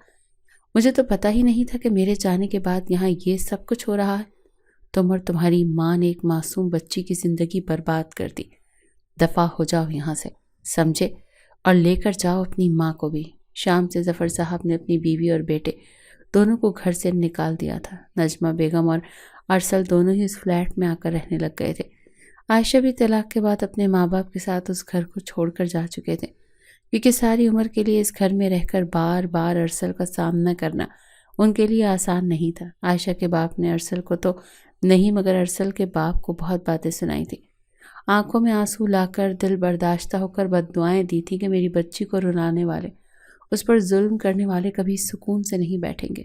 مجھے تو پتہ ہی نہیں تھا کہ میرے جانے کے بعد یہاں یہ سب کچھ ہو رہا ہے۔ تم اور تمہاری ماں نے ایک معصوم بچی کی زندگی برباد کر دی۔ دفع ہو جاؤ یہاں سے، سمجھے؟ اور لے کر جاؤ اپنی ماں کو بھی۔ شام سے ظفر صاحب نے اپنی بیوی اور بیٹے دونوں کو گھر سے نکال دیا تھا۔ نجمہ بیگم اور ارسل دونوں ہی اس فلیٹ میں آ کر رہنے لگ گئے تھے۔ عائشہ بھی طلاق کے بعد اپنے ماں باپ کے ساتھ اس گھر کو چھوڑ کر جا چکے تھے، کیونکہ ساری عمر کے لیے اس گھر میں رہ کر بار بار ارسل کا سامنا کرنا ان کے لیے آسان نہیں تھا۔ عائشہ کے باپ نے ارسل کو تو نہیں مگر ارسل کے باپ کو بہت باتیں سنائی تھی، آنکھوں میں آنسو لا کر دل برداشتہ ہو کر بددعائیں دی تھی کہ میری بچی کو رلانے والے، اس پر ظلم کرنے والے کبھی سکون سے نہیں بیٹھیں گے۔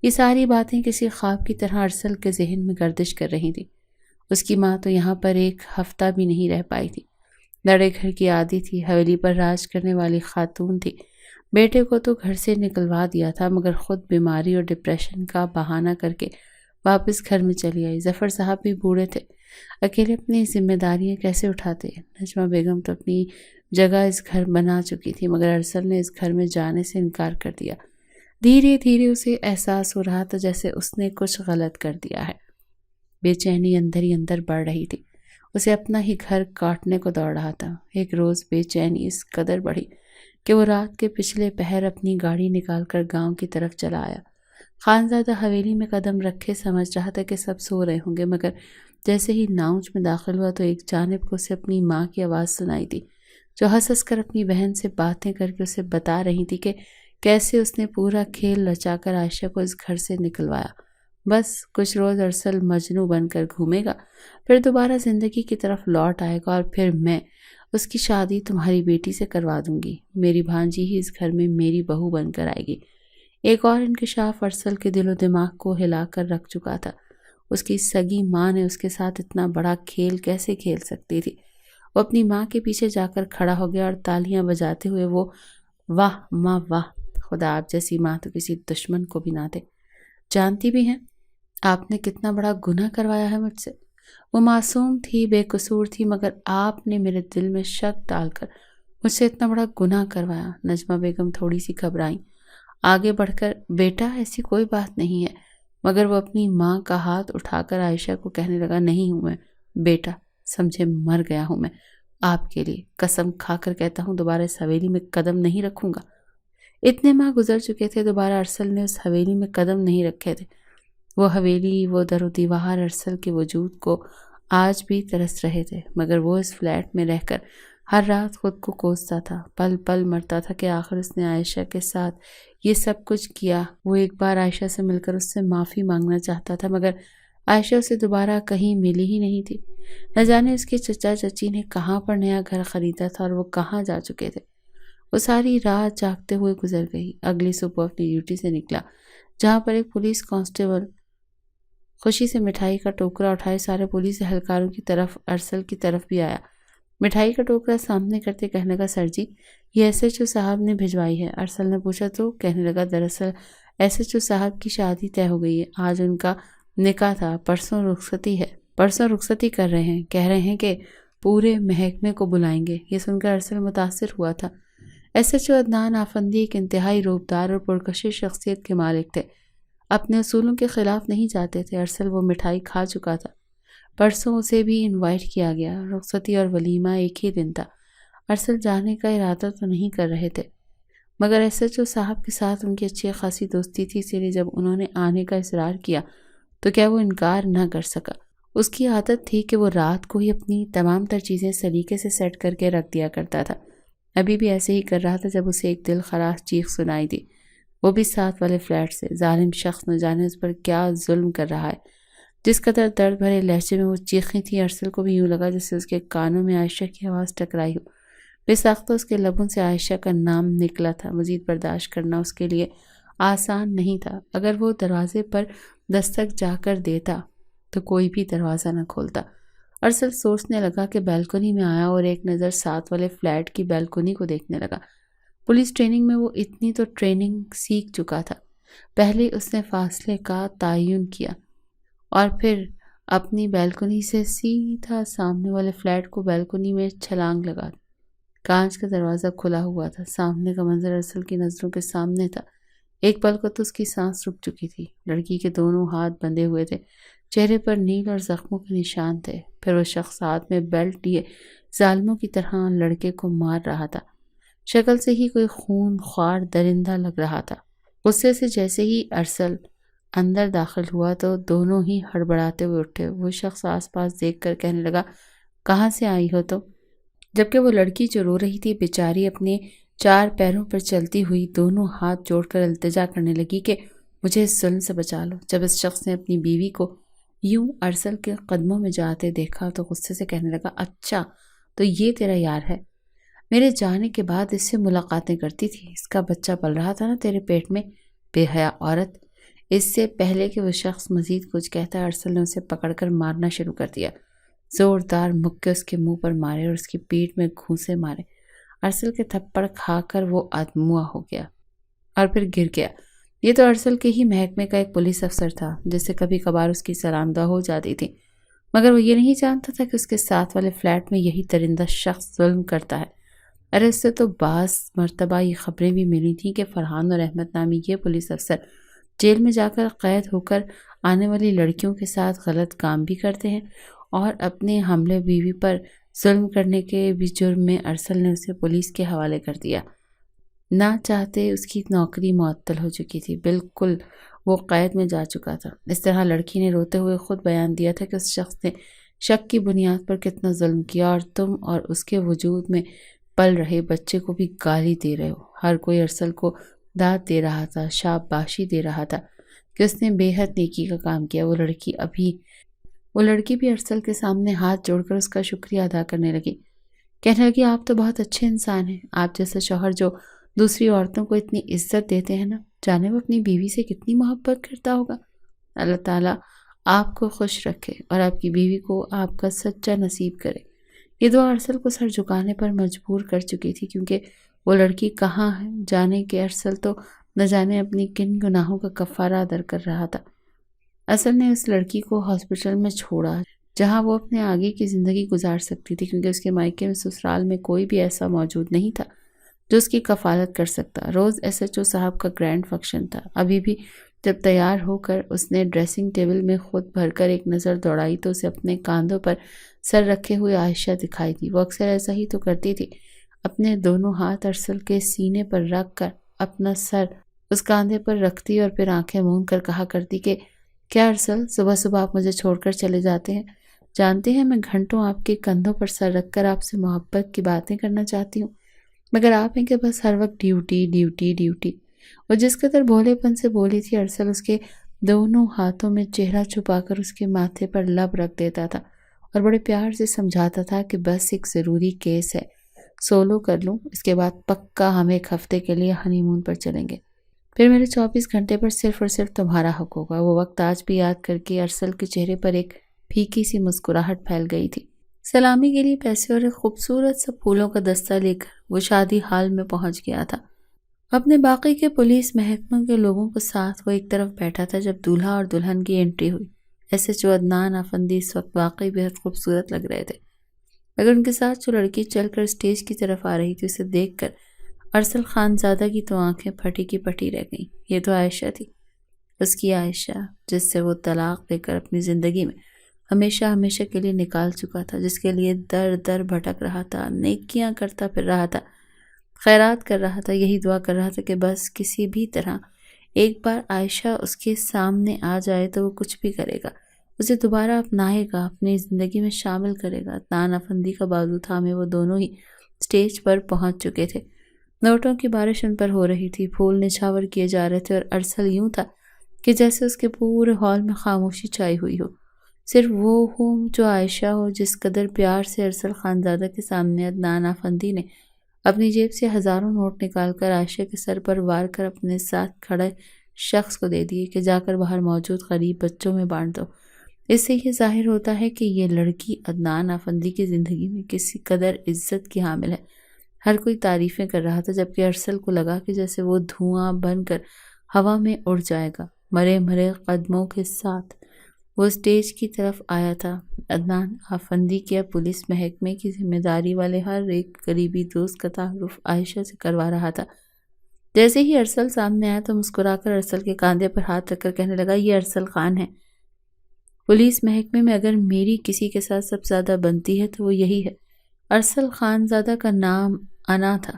یہ ساری باتیں کسی خواب کی طرح ارسل کے ذہن میں گردش کر رہی تھی۔ اس کی ماں تو یہاں پر ایک ہفتہ بھی نہیں رہ پائی تھی، لڑے گھر کی عادی تھی، حویلی پر راج کرنے والی خاتون تھی۔ بیٹے کو تو گھر سے نکلوا دیا تھا مگر خود بیماری اور ڈپریشن کا بہانہ کر کے واپس گھر میں چلی آئی۔ ظفر صاحب بھی بوڑھے تھے، اکیلے اپنی ذمہ داریاں کیسے اٹھاتے؟ نجمہ بیگم تو اپنی جگہ اس گھر بنا چکی تھی مگر ارسل نے اس گھر میں جانے سے انکار کر دیا۔ دھیرے دھیرے اسے احساس ہو رہا تھا جیسے اس نے کچھ غلط کر دیا ہے۔ بے چینی اندر ہی اندر بڑھ رہی تھی، اسے اپنا ہی گھر کاٹنے کو دوڑ رہا تھا۔ ایک روز بے چینی اس قدر بڑھی کہ وہ رات کے پچھلے پہر اپنی گاڑی نکال کر گاؤں کی طرف چلا آیا۔ خانزادہ حویلی میں قدم رکھے سمجھ رہا تھا کہ سب سو رہے ہوں گے، مگر جیسے ہی لاؤنج میں داخل ہوا تو ایک جانب کو اسے اپنی ماں کی آواز سنائی دی، جو ہنس ہنس کر اپنی بہن سے باتیں کر کے اسے بتا رہی تھی کہ کیسے اس نے پورا کھیل رچا کر عائشہ کو اس گھر سے نکلوایا۔ بس کچھ روز ارسل مجنوں بن کر گھومے گا، پھر دوبارہ زندگی کی طرف لوٹ آئے گا اور پھر میں اس کی شادی تمہاری بیٹی سے کروا دوں گی۔ میری بھانجی ہی اس گھر میں میری بہو بن کر آئے گی۔ ایک اور انکشاف ارسل کے دل و دماغ کو ہلا کر رکھ چکا تھا۔ اس کی سگی ماں نے اس کے ساتھ اتنا بڑا کھیل کیسے کھیل سکتی تھی؟ وہ اپنی ماں کے پیچھے جا کر کھڑا ہو گیا اور تالیاں بجاتے ہوئے وہ واہ ماں واہ، خدا آپ جیسی ماں تو کسی دشمن کو بھی نہ دے۔ جانتی بھی ہیں آپ نے کتنا بڑا گناہ کروایا ہے مجھ سے؟ وہ معصوم تھی، بے قصور تھی، مگر آپ نے میرے دل میں شک ڈال کر مجھ سے اتنا بڑا گناہ کروایا۔ نجمہ بیگم تھوڑی سی گھبرائیں، آگے بڑھ کر بیٹا ایسی کوئی بات نہیں ہے، مگر وہ اپنی ماں کا ہاتھ اٹھا کر عائشہ کو کہنے لگا نہیں ہوں میں بیٹا، سمجھے مر گیا ہوں میں آپ کے لیے، قسم کھا کر کہتا ہوں دوبارہ اس حویلی میں قدم نہیں رکھوں گا۔ اتنے ماہ گزر چکے تھے، دوبارہ ارسل نے اس حویلی میں قدم نہیں رکھے تھے۔ وہ حویلی، وہ در و دیوار ارسل کے وجود کو آج بھی ترس رہے تھے، مگر وہ اس فلیٹ میں رہ کر ہر رات خود کو کوستا تھا، پل پل مرتا تھا کہ آخر اس نے عائشہ کے ساتھ یہ سب کچھ کیا۔ وہ ایک بار عائشہ سے مل کر اس سے معافی مانگنا چاہتا تھا مگر عائشہ اسے دوبارہ کہیں ملی ہی نہیں تھی۔ نہ جانے اس کے چچا چچی نے کہاں پر نیا گھر خریدا تھا اور وہ کہاں جا چکے تھے۔ وہ ساری رات جاگتے ہوئے گزر گئی۔ اگلی صبح اپنی ڈیوٹی سے نکلا، جہاں پر ایک پولیس کانسٹیبل خوشی سے مٹھائی کا ٹوکرا اٹھائے سارے پولیس اہلکاروں کی طرف ارسل کی طرف بھی آیا۔ مٹھائی کا ٹوکرا سامنے کرتے کہنے لگا سر جی یہ ایس ایچ او صاحب نے بھجوائی ہے۔ ارسل نے پوچھا تو کہنے لگا دراصل ایس ایچ او صاحب کی شادی طے ہو گئی ہے، آج ان کا نکاح تھا، پرسوں رخصتی ہے، پرسوں رخصتی کر رہے ہیں، کہہ رہے ہیں کہ پورے محکمے کو بلائیں گے۔ یہ سن کر ارسل متاثر ہوا تھا۔ S H O Adnan Afandi ایک انتہائی روبدار اور پرکشش شخصیت کے مالک تھے، اپنے اصولوں کے خلاف نہیں جاتے تھے۔ ارسل وہ مٹھائی کھا چکا تھا، پرسوں اسے بھی انوائٹ کیا گیا، رخصتی اور ولیمہ ایک ہی دن تھا۔ ارسل جانے کا ارادہ تو نہیں کر رہے تھے مگر ایس ایچ او صاحب کے ساتھ ان کی اچھی خاصی دوستی تھی، اسی لیے جب انہوں نے آنے کا اصرار کیا تو کیا وہ انکار نہ کر سکا۔ اس کی عادت تھی کہ وہ رات کو ہی اپنی تمام تر چیزیں سلیقے سے سیٹ کر کے رکھ دیا کرتا تھا۔ ابھی بھی ایسے ہی کر رہا تھا جب اسے ایک دل خراش چیخ سنائی دی۔ وہ بھی ساتھ والے فلیٹ سے۔ ظالم شخص نہ جانے اس پر کیا ظلم کر رہا ہے۔ جس قدر درد بھرے لہجے میں وہ چیخیں تھیں، ارسل کو بھی یوں لگا جیسے اس کے کانوں میں عائشہ کی آواز ٹکرائی ہو۔ بے ساختہ اس کے لبوں سے عائشہ کا نام نکلا تھا۔ مزید برداشت کرنا اس کے لیے آسان نہیں تھا۔ اگر وہ دروازے پر دستک جا کر دیتا تو کوئی بھی دروازہ نہ کھولتا۔ ارسل سوچنے لگا کہ بیلکنی میں آیا اور ایک نظر ساتھ والے فلیٹ کی بیلکنی کو دیکھنے لگا۔ پولیس ٹریننگ میں وہ اتنی تو ٹریننگ سیکھ چکا تھا۔ پہلے اس نے فاصلے کا تعین کیا اور پھر اپنی بیلکنی سے سیدھا سامنے والے فلیٹ کو بیلکنی میں چھلانگ لگا دی۔ کانچ کا دروازہ کھلا ہوا تھا۔ سامنے کا منظر ارسل کی نظروں کے سامنے تھا۔ ایک پل کو تو اس کی سانس رک چکی تھی۔ لڑکی کے دونوں ہاتھ بندھے ہوئے تھے، چہرے پر نیل اور زخموں کے نشان تھے۔ پھر وہ شخص ہاتھ میں بیلٹ لیے ظالموں کی طرح لڑکے کو مار رہا تھا۔ شکل سے ہی کوئی خون خوار درندہ لگ رہا تھا۔ غصے سے جیسے ہی ارسل اندر داخل ہوا تو دونوں ہی ہڑبڑاتے ہوئے اٹھے۔ وہ شخص آس پاس دیکھ کر کہنے لگا، کہاں سے آئی ہو تم؟ جبکہ وہ لڑکی جو رو رہی تھی بیچاری اپنے 4 پیروں پر چلتی ہوئی دونوں ہاتھ جوڑ کر التجا کرنے لگی کہ مجھے اس ظلم سے بچا لو۔ جب اس شخص نے اپنی بیوی کو یوں ارسل کے قدموں میں جاتے دیکھا تو غصے سے کہنے لگا، اچھا تو یہ تیرا یار ہے؟ میرے جانے کے بعد اس سے ملاقاتیں کرتی تھی، اس کا بچہ پل رہا تھا نا تیرے پیٹ میں، بے حیا عورت۔ اس سے پہلے کہ وہ شخص مزید کچھ کہتا، ارسل نے اسے پکڑ کر مارنا شروع کر دیا۔ زوردار مکے اس کے منہ پر مارے اور اس کی پیٹھ میں گھونسے مارے۔ ارسل کے تھپڑ کھا کر وہ ادموا ہو گیا اور پھر گر گیا۔ یہ تو ارسل کے ہی محکمے کا ایک پولیس افسر تھا جس سے کبھی کبھار اس کی سلام دعا ہو جاتی تھی، مگر وہ یہ نہیں جانتا تھا کہ اس کے ساتھ والے فلیٹ میں یہی درندہ شخص ظلم کرتا ہے۔ ارے اس سے تو بعض مرتبہ یہ خبریں بھی ملی تھیں کہ فرحان اور احمد نامی یہ پولیس افسر جیل میں جا کر قید ہو کر آنے والی لڑکیوں کے ساتھ غلط کام بھی کرتے ہیں، اور اپنے حاملہ بیوی پر ظلم کرنے کے بھی جرم میں ارسل نے اسے پولیس کے حوالے کر دیا۔ نہ چاہتے اس کی نوکری معطل ہو چکی تھی، بالکل وہ قید میں جا چکا تھا۔ اس طرح لڑکی نے روتے ہوئے خود بیان دیا تھا کہ اس شخص نے شک کی بنیاد پر کتنا ظلم کیا، اور تم اور اس کے وجود میں پل رہے بچے کو بھی گالی دے رہے ہو۔ ہر کوئی ارسل کو داد دے رہا تھا، شاباشی دے رہا تھا کہ اس نے بے حد نیکی کا کام کیا۔ وہ لڑکی بھی ارسل کے سامنے ہاتھ جوڑ کر اس کا شکریہ ادا کرنے لگی، کہنے لگی، آپ تو بہت اچھے انسان ہیں۔ آپ جیسا شوہر جو دوسری عورتوں کو اتنی عزت دیتے ہیں نا، جانے وہ اپنی بیوی سے کتنی محبت کرتا ہوگا۔ اللہ تعالیٰ آپ کو خوش رکھے اور آپ کی بیوی کو آپ کا سچا نصیب کرے۔ یہ دعا ارسل کو سر جھکانے پر مجبور کر چکی تھی، کیونکہ وہ لڑکی کہاں ہے جانے کہ ارسل تو نہ جانے اپنی کن گناہوں کا کفارہ ادا کر رہا تھا۔ ارسل نے اس لڑکی کو ہاسپٹل میں چھوڑا جہاں وہ اپنے آگے کی زندگی گزار سکتی تھی، کیونکہ اس کے مائکے میں سسرال میں کوئی بھی ایسا موجود نہیں تھا جو اس کی کفالت کر سکتا۔ روز SHO صاحب کا گرینڈ فنکشن تھا۔ ابھی بھی جب تیار ہو کر اس نے ڈریسنگ ٹیبل میں خود بھر کر ایک نظر دوڑائی تو اسے اپنے کاندھوں پر سر رکھے ہوئے عائشہ دکھائی دی۔ وہ اکثر ایسا ہی تو کرتی تھی، اپنے دونوں ہاتھ ارسل کے سینے پر رکھ کر اپنا سر اس کاندھے پر رکھتی اور پھر آنکھیں موند کر کہا کرتی کہ کیا ارسل، صبح صبح آپ مجھے چھوڑ کر چلے جاتے ہیں؟ جانتے ہیں میں گھنٹوں آپ کے کندھوں پر سر رکھ کر آپ سے محبت کی باتیں کرنا چاہتی ہوں، مگر آپ ہیں کہ بس ہر وقت ڈیوٹی ڈیوٹی ڈیوٹی۔ وہ جس قدر بھولے پن سے بولی تھی، ارسل اس کے دونوں ہاتھوں میں چہرہ چھپا کر اس کے ماتھے پر لب رکھ دیتا تھا اور بڑے پیار سے سمجھاتا تھا کہ بس ایک ضروری کیس ہے، سولو کر لوں، اس کے بعد پکا ہم ایک ہفتے کے لیے ہنی مون پر چلیں گے، پھر میرے 24 گھنٹے پر صرف اور صرف تمہارا حق ہوگا۔ وہ وقت آج بھی یاد کر کے ارسل کے چہرے پر ایک پھیکی سی مسکراہٹ پھیل گئی تھی۔ سلامی کے لیے پیسے اور ایک خوبصورت سا پھولوں کا دستہ لے کر وہ شادی ہال میں پہنچ گیا تھا۔ اپنے باقی کے پولیس محکمہ کے لوگوں کو ساتھ وہ ایک طرف بیٹھا تھا جب دولہا اور دلہن کی انٹری ہوئی۔ SHO عدنان افندی اس وقت واقعی بہت خوبصورت لگ رہے تھے، مگر ان کے ساتھ جو لڑکی چل کر اسٹیج کی طرف آ رہی تھی اسے دیکھ کر ارسل خانزادہ کی تو آنکھیں پھٹی کی پٹی رہ گئیں۔ یہ تو عائشہ تھی، اس کی عائشہ جس سے وہ طلاق لے کر اپنی زندگی میں ہمیشہ ہمیشہ کے لیے نکال چکا تھا، جس کے لیے در در بھٹک رہا تھا، نیکیاں کرتا پھر رہا تھا، خیرات کر رہا تھا، یہی دعا کر رہا تھا کہ بس کسی بھی طرح ایک بار عائشہ اس کے سامنے آ جائے تو وہ کچھ بھی کرے گا، اسے دوبارہ اپنائے گا، اپنی زندگی میں شامل کرے گا۔ عدنان افندی کا بازو تھامے وہ دونوں ہی اسٹیج پر پہنچ چکے تھے۔ نوٹوں کی بارش ان پر ہو رہی تھی، پھول نچھاور کیے جا رہے تھے، اور ارسل یوں تھا کہ جیسے اس کے پورے ہال میں خاموشی چھائی ہوئی ہو۔ صرف وہ ہوں جو عائشہ ہو، جس قدر پیار سے ارسل خانزادہ کے سامنے عدنان آفندی نے اپنی جیب سے ہزاروں نوٹ نکال کر عائشہ کے سر پر وار کر اپنے ساتھ کھڑے شخص کو دے دیے کہ جا کر باہر موجود غریب بچوں میں بانٹ دو۔ اس سے یہ ظاہر ہوتا ہے کہ یہ لڑکی عدنان آفندی کی زندگی میں کسی قدر عزت کی حامل ہے۔ ہر کوئی تعریفیں کر رہا تھا، جبکہ ارسل کو لگا کہ جیسے وہ دھواں بن کر ہوا میں اڑ جائے گا۔ مرے مرے قدموں کے ساتھ وہ اسٹیج کی طرف آیا تھا۔ عدنان آفندی کے پولیس محکمے کی ذمہ داری والے ہر ایک قریبی دوست کا تعارف عائشہ سے کروا رہا تھا۔ جیسے ہی ارسل سامنے آیا تو مسکرا کر ارسل کے کاندھے پر ہاتھ رکھ کر کہنے لگا، یہ ارسل خان ہے۔ پولیس محکمے میں اگر میری کسی کے ساتھ سب سے زیادہ بنتی ہے تو وہ یہی ہے۔ ارسل خانزادہ کا نام انا تھا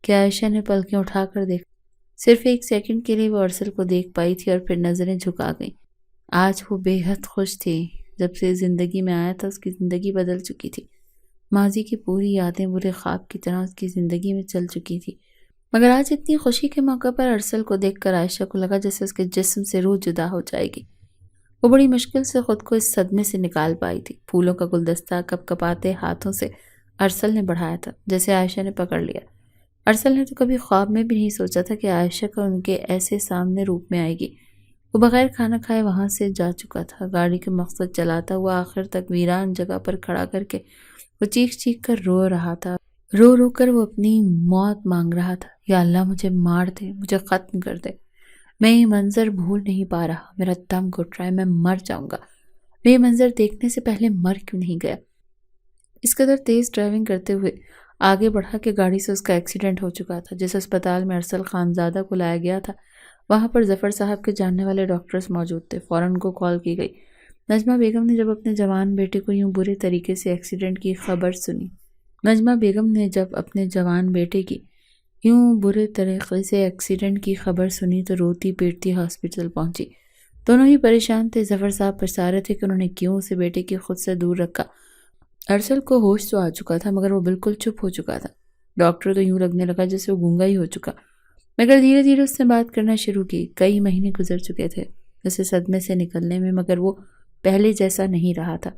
کہ عائشہ نے پلکیں اٹھا کر دیکھا۔ صرف ایک سیکنڈ کے لیے وہ ارسل کو دیکھ پائی تھی اور پھر نظریں جھکا گئیں۔ آج وہ بے حد خوش تھی۔ جب سے زندگی میں آیا تھا اس کی زندگی بدل چکی تھی۔ ماضی کی پوری یادیں برے خواب کی طرح اس کی زندگی میں چل چکی تھی، مگر آج اتنی خوشی کے موقع پر ارسل کو دیکھ کر عائشہ کو لگا جیسے اس کے جسم سے روح جدا ہو جائے گی۔ وہ بڑی مشکل سے خود کو اس صدمے سے نکال پائی تھی۔ پھولوں کا گلدستہ کپ کپاتے ہاتھوں سے ارسل نے بڑھایا تھا، جیسے عائشہ نے پکڑ لیا۔ ارسل نے تو کبھی خواب میں بھی نہیں سوچا تھا کہ عائشہ کا ان کے ایسے سامنے روپ میں آئے گی۔ وہ بغیر کھانا کھائے وہاں سے جا چکا تھا، گاڑی کے مقصد چلاتا ہوا آخر تک ویران جگہ پر کھڑا کر کے وہ چیخ چیخ کر رو رہا تھا۔ رو رو کر وہ اپنی موت مانگ رہا تھا، یا اللہ مجھے مار دے، مجھے ختم کر دے۔ میں یہ منظر بھول نہیں پا رہا، میرا دم گھٹ رہا ہے، میں مر جاؤں گا۔ میں یہ منظر دیکھنے سے پہلے مر کیوں نہیں گیا؟ اس قدر تیز ڈرائیونگ کرتے ہوئے آگے بڑھا کہ گاڑی سے اس کا ایکسیڈنٹ ہو چکا تھا۔ جس اسپتال میں ارسل خانزادہ کو لایا گیا تھا وہاں پر ظفر صاحب کے جاننے والے ڈاکٹرز موجود تھے۔ فوراً کو کال کی گئی۔ نجمہ بیگم نے جب اپنے جوان بیٹے کو یوں برے طریقے سے ایکسیڈنٹ کی خبر سنی تو روتی پیٹتی ہاسپٹل پہنچی۔ دونوں ہی پریشان تھے۔ ظفر صاحب پچھتا رہے تھے کہ انہوں نے کیوں اسے بیٹے کی خود سے دور رکھا۔ ارسل کو ہوش تو آ چکا تھا مگر وہ بالکل چپ ہو چکا تھا۔ ڈاکٹر تو یوں لگنے لگا جیسے وہ گونگا ہی ہو چکا، مگر دھیرے دھیرے اس نے بات کرنا شروع کی۔ کئی مہینے گزر چکے تھے اسے صدمے سے نکلنے میں، مگر وہ پہلے جیسا نہیں رہا تھا۔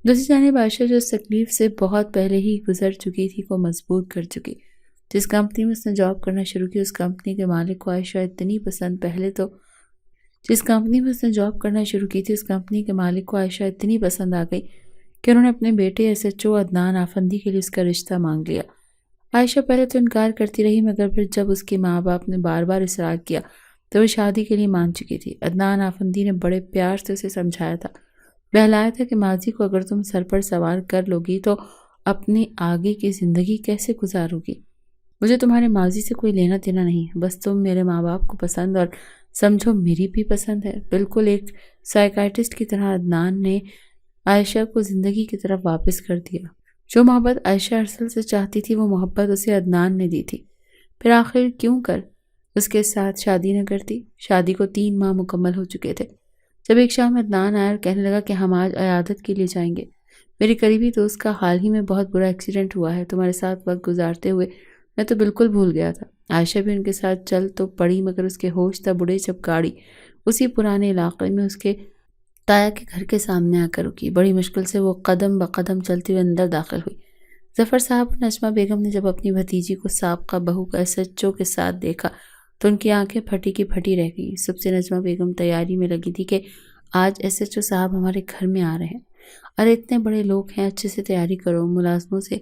دوسری جانب عائشہ جو اس تکلیف سے بہت پہلے ہی گزر چکی تھی کو مضبوط کر چکی۔ جس کمپنی میں اس نے جاب کرنا شروع کی اس کمپنی کے مالک کو عائشہ اتنی پسند آ گئی کہ انہوں نے اپنے بیٹے SHO عدنان آفندی کے لیے اس کا رشتہ مانگ لیا۔ عائشہ پہلے تو انکار کرتی رہی مگر پھر جب اس کے ماں باپ نے بار بار اصرار کیا تو وہ شادی کے لیے مان چکی تھی۔ عدنان آفندی نے بڑے پیار سے اسے سمجھایا تھا، بہلایا تھا کہ ماضی کو اگر تم سر پر سوار کر لو گی تو اپنی آگے کی زندگی کیسے گزارو گی؟ مجھے تمہارے ماضی سے کوئی لینا دینا نہیں ہے، بس تم میرے ماں باپ کو پسند اور سمجھو میری بھی پسند ہے۔ بالکل ایک سائیکائٹسٹ کی طرح عدنان نے عائشہ کو زندگی کی طرف واپس کر دیا۔ جو محبت عائشہ ارسل سے چاہتی تھی وہ محبت اسے عدنان نے دی تھی۔ پھر آخر کیوں کر اس کے ساتھ شادی نہ کرتی؟ شادی کو 3 ماہ مکمل ہو چکے تھے جب ایک شام عدنان آیا اور کہنے لگا کہ ہم آج عیادت کے لیے جائیں گے۔ میری قریبی دوست کا حال ہی میں بہت برا ایکسیڈنٹ ہوا ہے، تمہارے ساتھ وقت گزارتے ہوئے میں تو بالکل بھول گیا تھا۔ عائشہ بھی ان کے ساتھ چل تو پڑی مگر اس کے ہوش تب اڑے جب گاڑی اسی پرانے علاقے میں اس کے تایا کے گھر کے سامنے آ کر رکی۔ بڑی مشکل سے وہ قدم بقدم چلتی ہوئے اندر داخل ہوئی۔ ظفر صاحب اور نجمہ بیگم نے جب اپنی بھتیجی کو سابقہ بہو کا SHO کے ساتھ دیکھا تو ان کی آنکھیں پھٹی کی پھٹی رہ گئی۔ سب سے نجمہ بیگم تیاری میں لگی تھی کہ آج SHO صاحب ہمارے گھر میں آ رہے ہیں، اور اتنے بڑے لوگ ہیں، اچھے سے تیاری کرو۔ ملازموں سے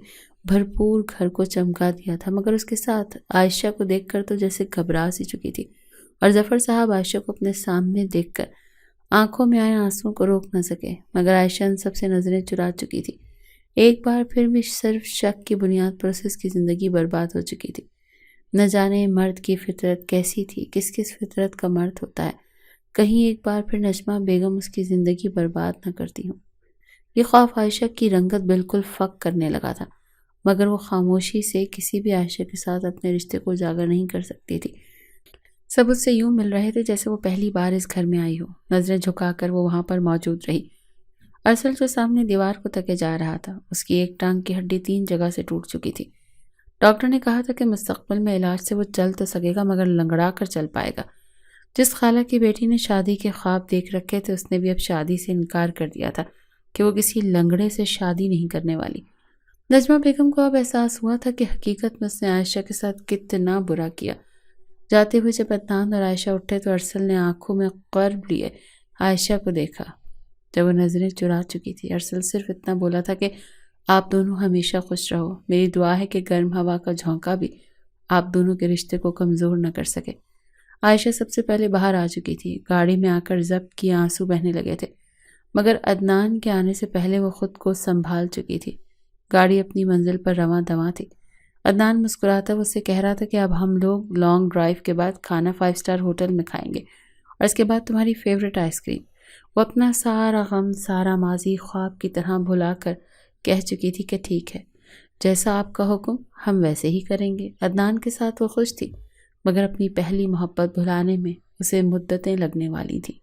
بھرپور گھر کو چمکا دیا تھا مگر اس کے ساتھ عائشہ کو دیکھ کر تو جیسے گھبرا سی چکی تھی، اور ظفر صاحب عائشہ کو اپنے سامنے دیکھ کر آنکھوں میں آئے آنسوں کو روک نہ سکے، مگر عائشہ ان سب سے نظریں چرا چکی تھی۔ ایک بار پھر بھی صرف شک کی بنیاد پر اس کی زندگی برباد ہو چکی تھی۔ نہ جانے مرد کی فطرت کیسی تھی، کس کس فطرت کا مرد ہوتا ہے، کہیں ایک بار پھر نجمہ بیگم اس کی زندگی برباد نہ کرتی ہوں۔ یہ خوف عائشہ کی رنگت بالکل فک کرنے لگا تھا، مگر وہ خاموشی سے کسی بھی عائشہ کے ساتھ اپنے رشتے کو اجاگر نہیں کر سکتی تھی۔ سب اس سے یوں مل رہے تھے جیسے وہ پہلی بار اس گھر میں آئی ہو۔ نظریں جھکا کر وہ وہاں پر موجود رہی۔ ارسل جو سامنے دیوار کو تکے جا رہا تھا، اس کی ایک ٹانگ کی ہڈی 3 جگہ سے ٹوٹ چکی تھی۔ ڈاکٹر نے کہا تھا کہ مستقبل میں علاج سے وہ چل تو سکے گا مگر لنگڑا کر چل پائے گا۔ جس خالہ کی بیٹی نے شادی کے خواب دیکھ رکھے تھے اس نے بھی اب شادی سے انکار کر دیا تھا کہ وہ کسی لنگڑے سے شادی نہیں کرنے والی۔ نجمہ بیگم کو اب احساس ہوا تھا کہ حقیقت میں اس نے عائشہ کے ساتھ کتنا برا کیا۔ جاتے ہوئے جب عدنان اور عائشہ اٹھے تو ارسل نے آنکھوں میں قرب لیے عائشہ کو دیکھا جب وہ نظریں چرا چکی تھی۔ ارسل صرف اتنا بولا تھا کہ آپ دونوں ہمیشہ خوش رہو، میری دعا ہے کہ گرم ہوا کا جھونکا بھی آپ دونوں کے رشتے کو کمزور نہ کر سکے۔ عائشہ سب سے پہلے باہر آ چکی تھی، گاڑی میں آ کر ضبط کیے آنسو بہنے لگے تھے، مگر عدنان کے آنے سے پہلے وہ خود کو سنبھال چکی تھی۔ گاڑی اپنی منزل پر رواں دواں تھی۔ عدنان مسکراتا وہ اس سے کہہ رہا تھا کہ اب ہم لوگ لانگ ڈرائیو کے بعد کھانا 5 اسٹار ہوٹل میں کھائیں گے اور اس کے بعد تمہاری فیوریٹ آئس کریم۔ وہ اپنا سارا غم، سارا ماضی خواب کی طرح بھلا کر کہہ چکی تھی کہ ٹھیک ہے، جیسا آپ کا حکم ہم ویسے ہی کریں گے۔ عدنان کے ساتھ وہ خوش تھی مگر اپنی پہلی محبت بھلانے میں اسے مدتیں لگنے والی تھیں۔